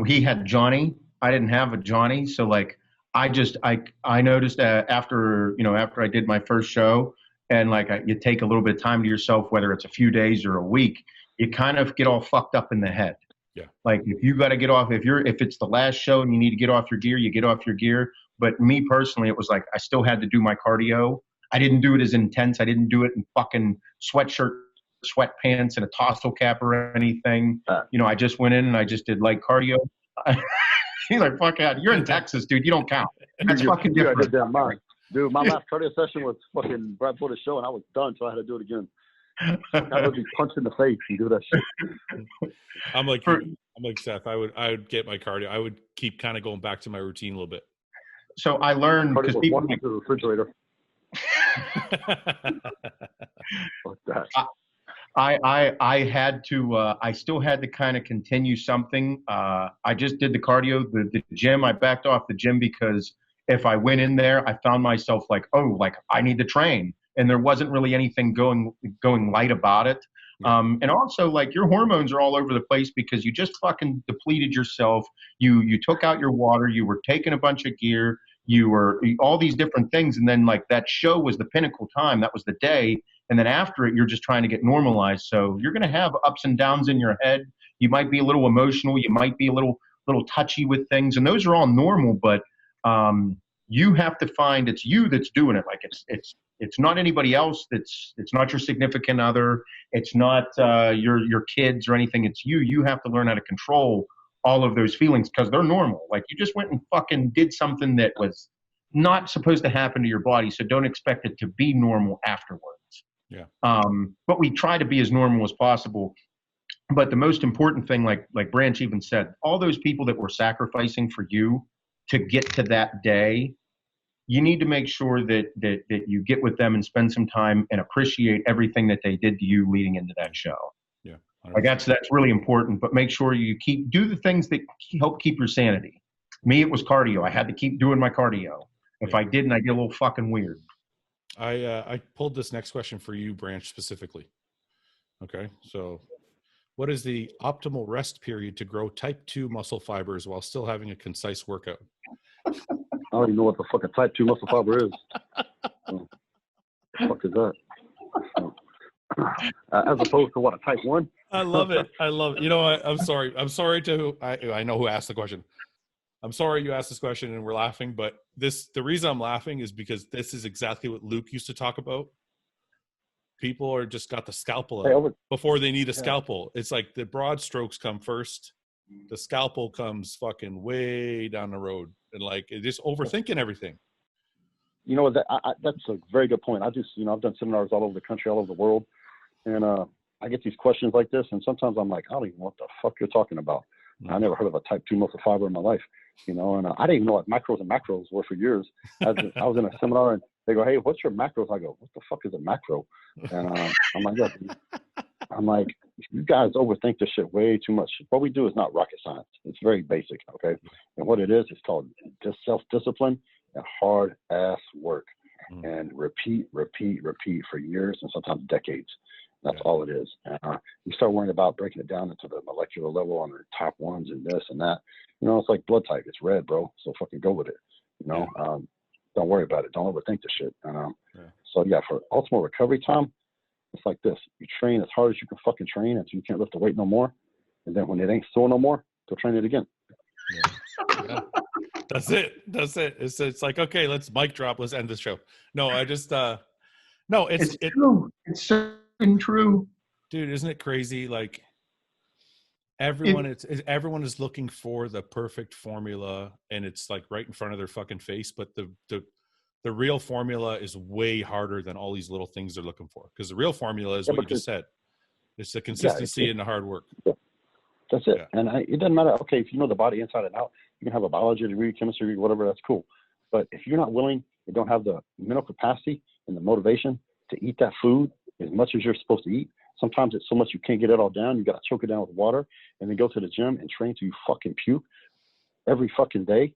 Speaker 3: he had Johnny. I didn't have a Johnny. So like, I noticed that after I did my first show and like you take a little bit of time to yourself, whether it's a few days or a week, you kind of get all fucked up in the head.
Speaker 1: Yeah.
Speaker 3: Like if you got to get off, if it's the last show and you need to get off your gear, you get off your gear. But me personally, it was like, I still had to do my cardio. I didn't do it as intense. I didn't do it in fucking sweatshirt, sweatpants and a tassel cap or anything. You know, I just went in and I just did light cardio. He's like, fuck out. You're in Texas, dude. You don't count. That's fucking different.
Speaker 2: Dude, my last cardio session was fucking right before the show, and I was done, so I had to do it again. I would be punched in the face and do that shit.
Speaker 1: I'm like Seth. I would get my cardio. I would keep kind of going back to my routine a little bit.
Speaker 3: So I learned because people
Speaker 2: to the refrigerator. Fuck that.
Speaker 3: I had to, I still had to kind of continue something. I just did the cardio, the gym. I backed off the gym because if I went in there, I found myself like, oh, like I need to train. And there wasn't really anything going light about it. And also like your hormones are all over the place because you just fucking depleted yourself. You took out your water, you were taking a bunch of gear, you were all these different things. And then like that show was the pinnacle time. That was the day. And then after it, you're just trying to get normalized. So you're going to have ups and downs in your head. You might be a little emotional. You might be a little touchy with things. And those are all normal, but you have to find it's you that's doing it. Like it's not anybody else. It's not your significant other. It's not your kids or anything. It's you. You have to learn how to control all of those feelings because they're normal. Like you just went and fucking did something that was not supposed to happen to your body. So don't expect it to be normal afterwards.
Speaker 1: Yeah.
Speaker 3: But we try to be as normal as possible. But the most important thing, like Branch even said, all those people that were sacrificing for you to get to that day, you need to make sure that you get with them and spend some time and appreciate everything that they did to you leading into that show.
Speaker 1: Yeah. 100%.
Speaker 3: Like that's really important, but make sure you do the things that help keep your sanity. Me, it was cardio. I had to keep doing my cardio. If I didn't, I get a little fucking weird.
Speaker 1: I pulled this next question for you, Branch, specifically. Okay. So what is the optimal rest period to grow type 2 muscle fibers while still having a concise workout?
Speaker 2: I don't even know what the fuck a type 2 muscle fiber is. What the fuck is that? As opposed to what, a type 1?
Speaker 1: I love it. You know what? I'm sorry. I know who asked the question. I'm sorry you asked this question and we're laughing, but the reason I'm laughing is because this is exactly what Luke used to talk about. People are just got the scalpel out before they need a scalpel. It's like the broad strokes come first. The scalpel comes fucking way down the road. And like, it's just overthinking everything.
Speaker 2: you know, that's a very good point. I just, you know, I've done seminars all over the country, all over the world, and I get these questions like this, and sometimes I'm like, I don't even know what the fuck you're talking about. I never heard of a type 2 muscle fiber in my life, you know, and I didn't even know what macros and macros were for years. I was in a seminar, and they go, hey, what's your macros? I go, what the fuck is a macro? And I'm like, yeah. I'm like, you guys overthink this shit way too much. What we do is not rocket science. It's very basic, okay? And what it is, it's called just self-discipline and hard-ass work. And repeat for years and sometimes decades. That's all it is. You start worrying about breaking it down into the molecular level on the top ones and this and that. You know, it's like blood type. It's red, bro. So fucking go with it. You know, don't worry about it. Don't overthink the shit. So yeah, for optimal recovery time, it's like this. You train as hard as you can fucking train until you can't lift the weight no more. And then when it ain't sore no more, go train it again.
Speaker 1: Yeah. That's it. It's like, okay, let's mic drop. Let's end this show. No, I just, no, it's
Speaker 3: true. It's so true.
Speaker 1: Dude, isn't it crazy? Like everyone is looking for the perfect formula, and it's like right in front of their fucking face. But the real formula is way harder than all these little things they're looking for. Because the real formula is what you just said. It's the consistency and the hard work.
Speaker 2: Yeah. That's it. And it doesn't matter. Okay, if you know the body inside and out, you can have a biology degree, chemistry degree, whatever, that's cool. But if you're not willing, you don't have the mental capacity and the motivation to eat that food as much as you're supposed to eat, sometimes it's so much you can't get it all down. You got to choke it down with water and then go to the gym and train till you fucking puke every fucking day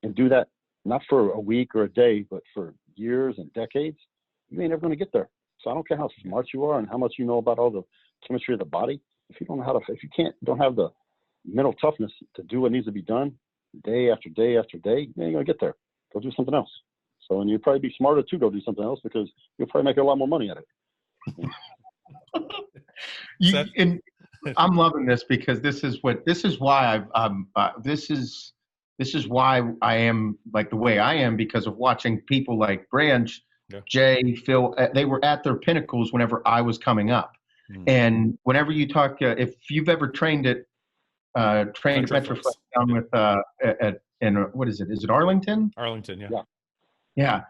Speaker 2: and do that not for a week or a day, but for years and decades. You ain't ever going to get there. So I don't care how smart you are and how much you know about all the chemistry of the body. If you don't know don't have the mental toughness to do what needs to be done day after day after day, you ain't gonna get there. Go do something else. So, and you'd probably be smarter to go do something else because you'll probably make a lot more money at it.
Speaker 3: And I'm loving this because this is why I am like the way I am, because of watching people like Branch, Jay, Phil. They were at their pinnacles whenever I was coming up. And whenever you talk, if you've ever trained at Metroflex down with what is it? Is it Arlington?
Speaker 1: Arlington,
Speaker 3: yeah.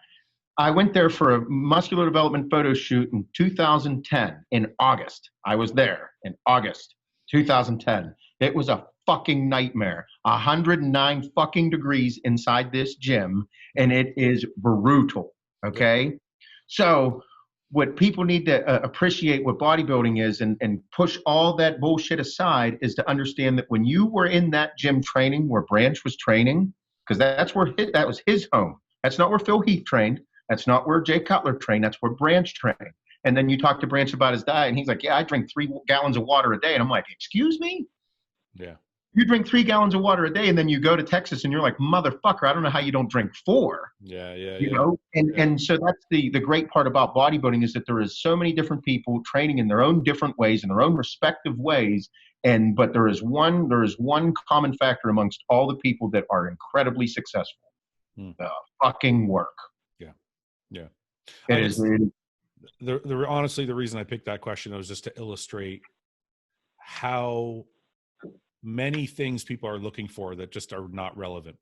Speaker 3: I went there for a muscular development photo shoot in 2010 in August. I was there in August 2010. It was a fucking nightmare. 109 fucking degrees inside this gym, and it is brutal. Okay, so what people need to appreciate what bodybuilding is and push all that bullshit aside is to understand that when you were in that gym training where Branch was training, because that was his home. That's not where Phil Heath trained. That's not where Jay Cutler trained. That's where Branch trained. And then you talk to Branch about his diet, and he's like, yeah, I drink 3 gallons of water a day. And I'm like, excuse me?
Speaker 1: Yeah.
Speaker 3: You drink 3 gallons of water a day, and then you go to Texas, and you're like, motherfucker, I don't know how you don't drink 4. You know? And so that's the great part about bodybuilding is that there is so many different people training in their own different ways, in their own respective ways. But there is one common factor amongst all the people that are incredibly successful. The fucking work.
Speaker 1: Yeah.
Speaker 3: It is.
Speaker 1: Honestly, the reason I picked that question was just to illustrate how many things people are looking for that just are not relevant.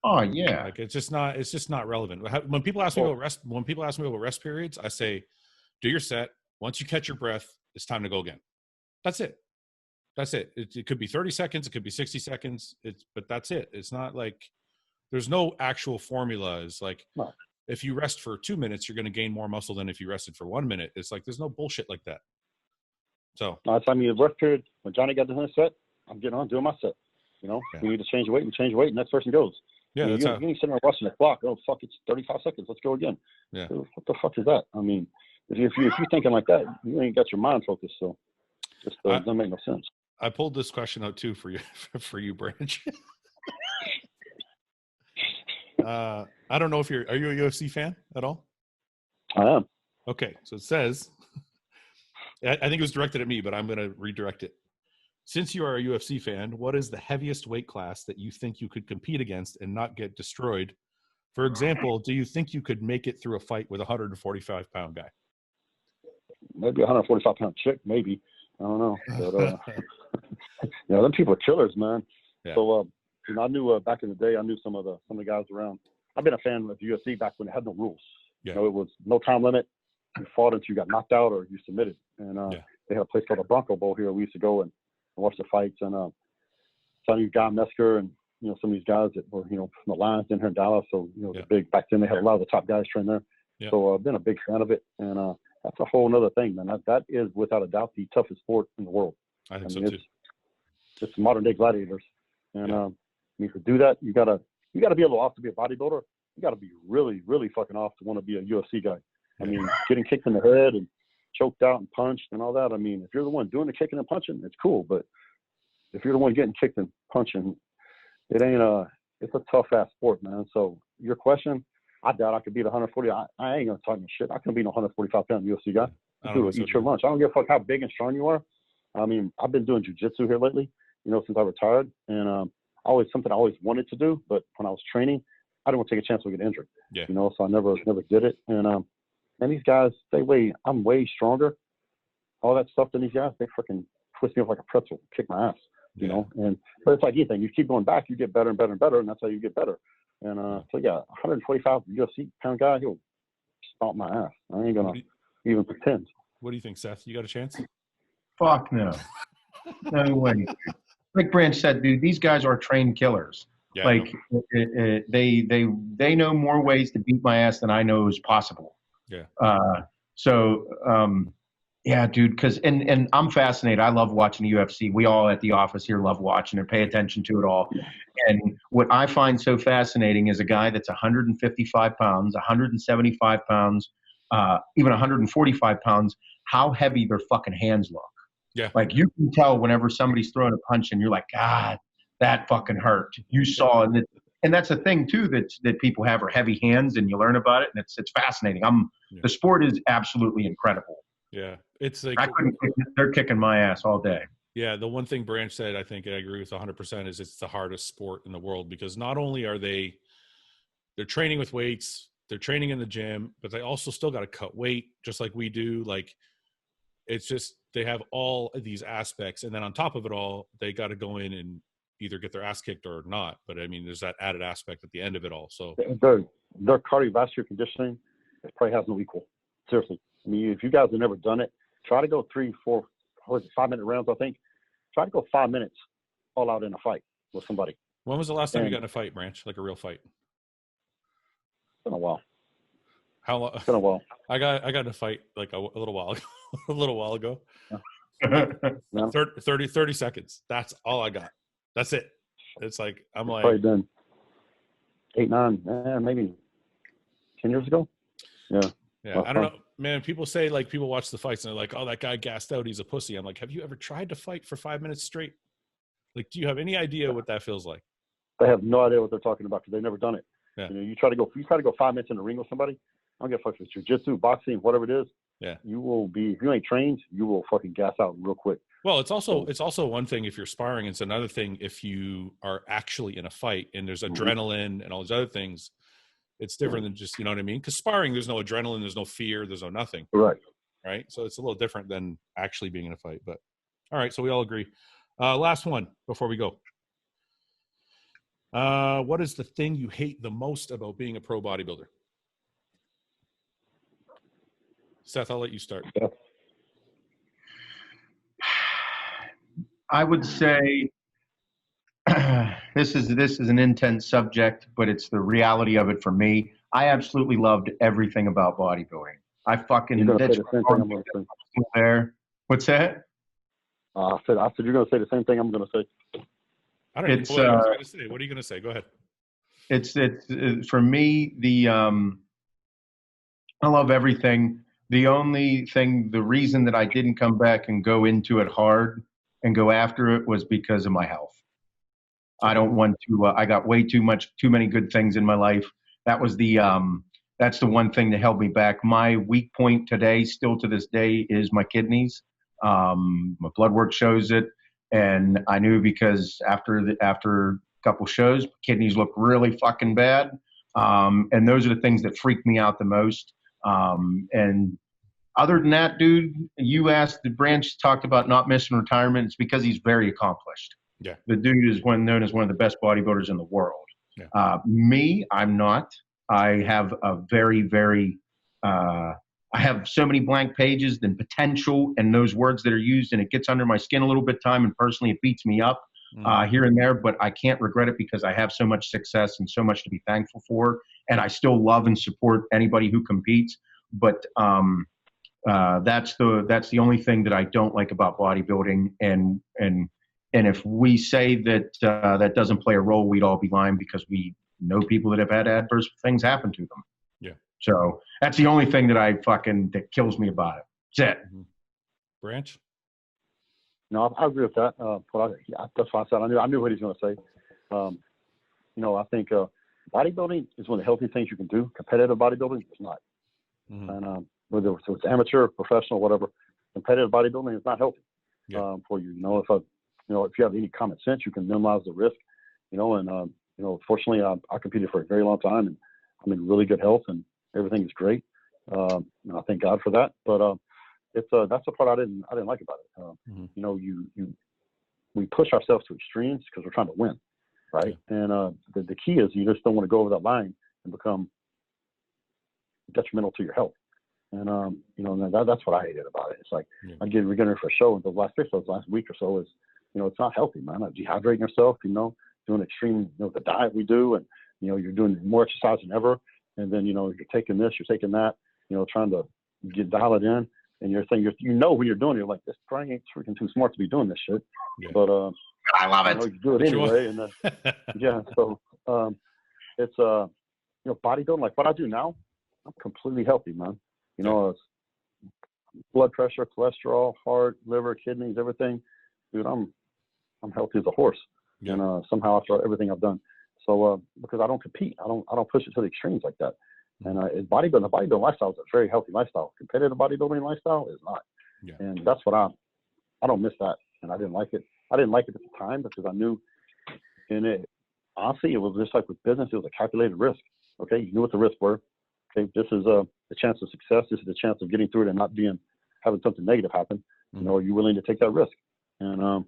Speaker 3: Oh yeah.
Speaker 1: Like it's just not relevant. When people ask me about rest periods, I say, do your set. Once you catch your breath, it's time to go again. That's it. It could be 30 seconds. It could be 60 seconds. But that's it. It's not like there's no actual formula. It's like, if you rest for 2 minutes, you're going to gain more muscle than if you rested for 1 minute. It's like, there's no bullshit like that. So
Speaker 2: I mean, the rest period, when Johnny got to his set, I'm getting on doing my set. You know, we need to change weight. We change weight, and next person goes.
Speaker 1: Yeah,
Speaker 2: you ain't sitting there watching the clock. Oh fuck, it's 35 seconds. Let's go again.
Speaker 1: Yeah.
Speaker 2: So what the fuck is that? I mean, if you're thinking like that, you ain't got your mind focused. So just doesn't make no sense.
Speaker 1: I pulled this question out too for you, Branch. I don't know if are you a UFC fan at all?
Speaker 2: I am.
Speaker 1: Okay, so it says, I think it was directed at me, but I'm going to redirect it. Since you are a UFC fan, what is the heaviest weight class that you think you could compete against and not get destroyed? For example, do you think you could make it through a fight with a 145-pound guy?
Speaker 2: Maybe a 145-pound chick, maybe. I don't know. But, them people are killers, man.
Speaker 1: Yeah.
Speaker 2: So, I knew back in the day, I knew some of the guys around. I've been a fan of the UFC back when it had no rules.
Speaker 1: Yeah.
Speaker 2: You know, it was no time limit. You fought until you got knocked out or you submitted. And they had a place called the Bronco Bowl here. We used to go and watch the fights. And Sonny Guy Mesker and, you know, some of these guys that were, you know, from the Lions in here in Dallas. So, you know, the big, back then they had a lot of the top guys train there.
Speaker 1: Yeah.
Speaker 2: So I've been a big fan of it. And that's a whole nother thing, man. That is without a doubt the toughest sport in the world.
Speaker 1: I think so too.
Speaker 2: It's modern day gladiators. And I mean, to do that, you gotta be a little off to be a bodybuilder. You gotta be really, really fucking off to want to be a UFC guy. I mean, getting kicked in the head and choked out and punched and all that. I mean, if you're the one doing the kicking and punching, it's cool. But if you're the one getting kicked and punching, it ain't it's a tough ass sport, man. So your question, I doubt I could beat 140. I ain't gonna talk no shit. I can beat a 145 pound UFC guy. Eat your lunch. I don't give a fuck how big and strong you are. I mean, I've been doing jujitsu here lately, you know, since I retired, and something I always wanted to do. But when I was training, I didn't want to take a chance to get injured.
Speaker 1: Yeah.
Speaker 2: You know, so I never did it. And these guys, I'm way stronger. All that stuff than these guys, they freaking twist me up like a pretzel, kick my ass. You know, but it's like anything. You keep going back, you get better and better and better, and that's how you get better. And so yeah, 145 UFC pound guy, he'll stomp my ass. I ain't gonna even pretend.
Speaker 1: What do you think, Seth? You got a chance?
Speaker 3: Fuck no. No way. Like Branch said, dude, these guys are trained killers.
Speaker 1: Yeah,
Speaker 3: like they know more ways to beat my ass than I know is possible.
Speaker 1: Yeah.
Speaker 3: Yeah, dude, because and I'm fascinated. I love watching the UFC. We all at the office here love watching it, pay attention to it all. And what I find so fascinating is a guy that's 155 pounds, 175 pounds, even 145 pounds, how heavy their fucking hands look.
Speaker 1: Yeah.
Speaker 3: Like you can tell whenever somebody's throwing a punch and you're like, God, that fucking hurt. You saw, and that's a thing too that people have are heavy hands, and you learn about it, and it's fascinating. The sport is absolutely incredible.
Speaker 1: Yeah, it's like
Speaker 3: they're kicking my ass all day.
Speaker 1: Yeah, the one thing Branch said, I think I agree with 100%, is it's the hardest sport in the world, because not only are they're training with weights, they're training in the gym, but they also still got to cut weight just like we do. Like, it's just, they have all of these aspects, and then on top of it all, they got to go in and either get their ass kicked or not. But I mean, there's that added aspect at the end of it all. So
Speaker 2: their cardiovascular conditioning probably has no equal. Seriously. I mean, if you guys have never done it, try to go 3, 4, 5-minute rounds, I think. Try to go 5 minutes all out in a fight with somebody.
Speaker 1: When was the last time you got in a fight, Branch? Like a real fight?
Speaker 2: It's been a while.
Speaker 1: How long?
Speaker 2: It's been a while.
Speaker 1: I got in a fight like a little while ago. A little while ago.
Speaker 2: No.
Speaker 1: 30 seconds. That's all I got. That's it. It's like, I'm like.
Speaker 2: Probably done 8, 9, maybe 10 years ago. Yeah.
Speaker 1: Yeah, I don't know, man. People say, like, people watch the fights and they're like, "Oh, that guy gassed out. He's a pussy." I'm like, have you ever tried to fight for 5 minutes straight? Like, do you have any idea what that feels like?
Speaker 2: They have no idea what they're talking about because they've never done it.
Speaker 1: Yeah.
Speaker 2: You know, you try to go 5 minutes in the ring with somebody. I don't give a fuck if it's jiu-jitsu, boxing, whatever it is.
Speaker 1: Yeah.
Speaker 2: You will be, if you ain't trained, you will fucking gas out real quick.
Speaker 1: Well, it's also one thing if you're sparring. It's another thing if you are actually in a fight and there's adrenaline and all these other things. It's different than just, you know what I mean? Because sparring, there's no adrenaline, there's no fear, there's no nothing. Right? So it's a little different than actually being in a fight. But all right, so we all agree. Last one before we go. What is the thing you hate the most about being a pro bodybuilder? Seth, I'll let you start.
Speaker 3: I would say this is an intense subject, but it's the reality of it for me. I absolutely loved everything about bodybuilding. I fucking there. What's that?
Speaker 2: I said you're gonna say the same thing I'm gonna say.
Speaker 1: I don't know what I was gonna say. What are you gonna say? Go ahead.
Speaker 3: It's for me, I love everything. The reason that I didn't come back and go into it hard and go after it was because of my health. I don't want to, I got way too many good things in my life. That was that's the one thing that held me back. My weak point today, still to this day, is my kidneys. My blood work shows it. And I knew because after a couple shows, kidneys look really fucking bad. And those are the things that freak me out the most. And other than that, dude, you asked, the Branch talked about not missing retirement. It's because he's very accomplished.
Speaker 1: Yeah.
Speaker 3: The dude is known as one of the best bodybuilders in the world.
Speaker 1: Yeah.
Speaker 3: Me, I'm not. I have a very, very, I have so many blank pages and potential and those words that are used, and it gets under my skin a little bit time, and personally it beats me up here and there, but I can't regret it because I have so much success and so much to be thankful for, and I still love and support anybody who competes. But that's the only thing that I don't like about bodybuilding, and if we say that that doesn't play a role, we'd all be lying, because we know people that have had adverse things happen to them.
Speaker 1: Yeah.
Speaker 3: So that's the only thing that kills me about it. That's it.
Speaker 1: Branch?
Speaker 2: No, I agree with that. That's why I said I knew what he's going to say. I think bodybuilding is one of the healthy things you can do. Competitive bodybuilding is not. And whether it's amateur, professional, whatever, competitive bodybuilding is not healthy for you. If you have any common sense, you can minimize the risk. Fortunately, I competed for a very long time, and I'm in really good health, and everything is great. And I thank God for that. But that's the part I didn't like about it. We push ourselves to extremes because we're trying to win, right? And the key is you just don't want to go over that line and become detrimental to your health. And that's what I hated about it. It's like I'm getting ready for a show, and the last week or so is, it's not healthy, man. Dehydrating yourself, doing extreme, the diet we do, and you're doing more exercise than ever, and then you're taking this, you're taking that, trying to dial it in, and you're saying when you're doing it, you're like, this probably ain't freaking too smart to be doing this shit, but
Speaker 3: I love it.
Speaker 2: You do it anyway, and then so it's bodybuilding, like what I do now, I'm completely healthy, man. Blood pressure, cholesterol, heart, liver, kidneys, everything, dude. I'm healthy as a horse, and somehow after everything I've done, so because I don't compete, I don't push it to the extremes like that. And the bodybuilding lifestyle is a very healthy lifestyle. Competitive bodybuilding lifestyle is not, and that's what I don't miss that, and I didn't like it. I didn't like it at the time because I knew, and it honestly, it was just like with business, it was a calculated risk. Okay, you knew what the risks were. Okay, this is the chance of success. This is the chance of getting through it and not having something negative happen. Are you willing to take that risk? And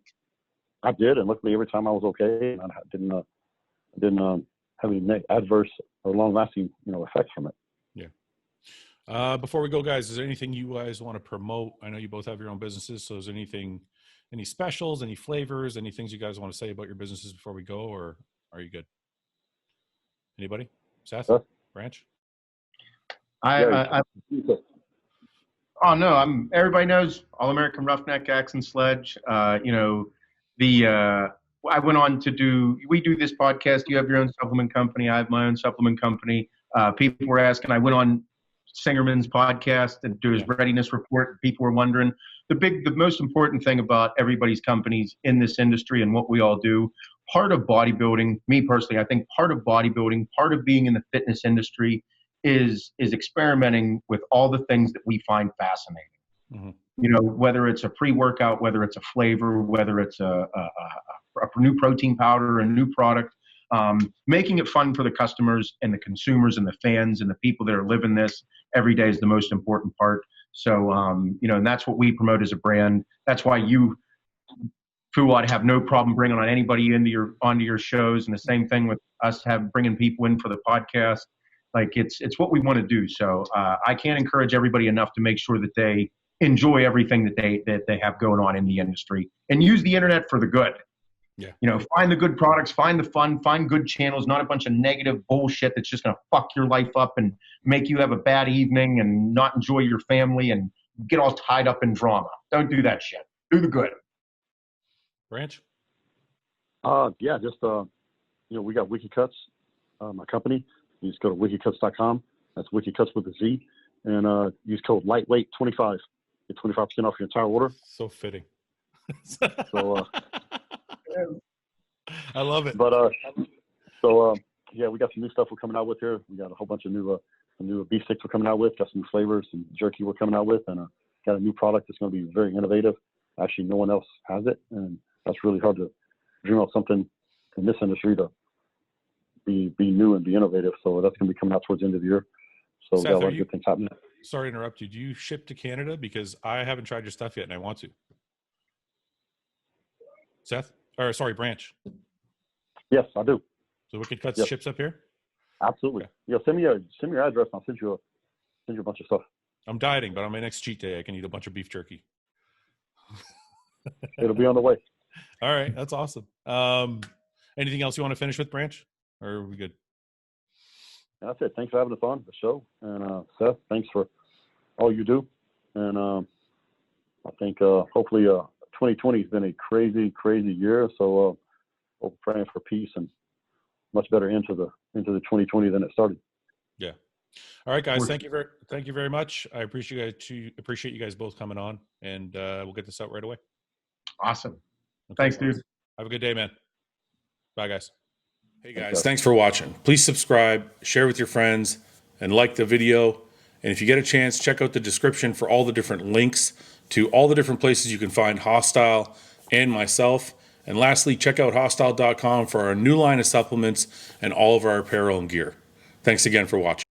Speaker 2: I did, and luckily every time I was okay, and I didn't have any adverse or long-lasting effects from it.
Speaker 1: Yeah. Before we go, guys, is there anything you guys want to promote? I know you both have your own businesses, so is there any specials, any flavors, any things you guys want to say about your businesses before we go, or are you good? Anybody? Seth? Branch?
Speaker 3: Everybody knows All American Roughneck N Sledge. I went on we do this podcast. You have your own supplement company. I have my own supplement company. People were asking, I went on Singerman's podcast and do his readiness report. People were wondering the most important thing about everybody's companies in this industry and what we all do. Part of bodybuilding, me personally, I think part of bodybuilding, part of being in the fitness industry is experimenting with all the things that we find fascinating. Whether it's a pre-workout, whether it's a flavor, whether it's a new protein powder, a new product, making it fun for the customers and the consumers and the fans and the people that are living this every day is the most important part. So, and that's what we promote as a brand. That's why you, Fouad, have no problem bringing on anybody onto your shows, and the same thing with us bringing people in for the podcast. Like it's what we want to do. So I can't encourage everybody enough to make sure that they enjoy everything that they have going on in the industry, and use the internet for the good.
Speaker 1: Yeah.
Speaker 3: Find the good products, find the fun, find good channels, not a bunch of negative bullshit that's just going to fuck your life up and make you have a bad evening and not enjoy your family and get all tied up in drama. Don't do that shit. Do the good.
Speaker 1: Branch?
Speaker 2: We got Cutz, my company. You just go to wikicutz.com. That's wikicutz with a Z. And use code lightweight25. Get 25% off your entire order.
Speaker 1: So fitting.
Speaker 2: So
Speaker 1: I love it.
Speaker 2: But we got some new stuff we're coming out with here. We got a whole bunch of new beef sticks we're coming out with. Got some new flavors, some jerky we're coming out with, and got a new product that's going to be very innovative. Actually, no one else has it, and that's really hard to dream of something in this industry to be new and be innovative. So that's going to be coming out towards the end of the year. So
Speaker 1: Seth,
Speaker 2: we got a lot of good things happening.
Speaker 1: Sorry to interrupt you. Do you ship to Canada? Because I haven't tried your stuff yet, and I want to. Seth? Or sorry, Branch.
Speaker 2: Yes, I do.
Speaker 1: So Wicked Cutz
Speaker 2: Yep.
Speaker 1: ships up here?
Speaker 2: Absolutely.
Speaker 1: Okay.
Speaker 2: Yeah, send me your address and I'll send you a bunch of stuff.
Speaker 1: I'm dieting, but on my next cheat day, I can eat a bunch of beef jerky.
Speaker 2: It'll be on the way.
Speaker 1: All right. That's awesome. Anything else you want to finish with, Branch? Or are we good?
Speaker 2: That's it. Thanks for having us on the show. And Seth, thanks for all you do. And I think hopefully 2020 has been a crazy, crazy year. So we're praying for peace and much better into the 2020 than it started.
Speaker 1: Yeah. All right, guys. Thank you very much. I appreciate you guys both coming on, and we'll get this out right away.
Speaker 3: Awesome.
Speaker 1: Okay,
Speaker 3: Thanks, dude.
Speaker 1: Have a good day, man. Bye, guys. Hey, guys. Thanks for watching. Please subscribe, share with your friends, and like the video. And if you get a chance, check out the description for all the different links to all the different places you can find Hostile and myself. And lastly, check out hostile.com for our new line of supplements and all of our apparel and gear. Thanks again for watching.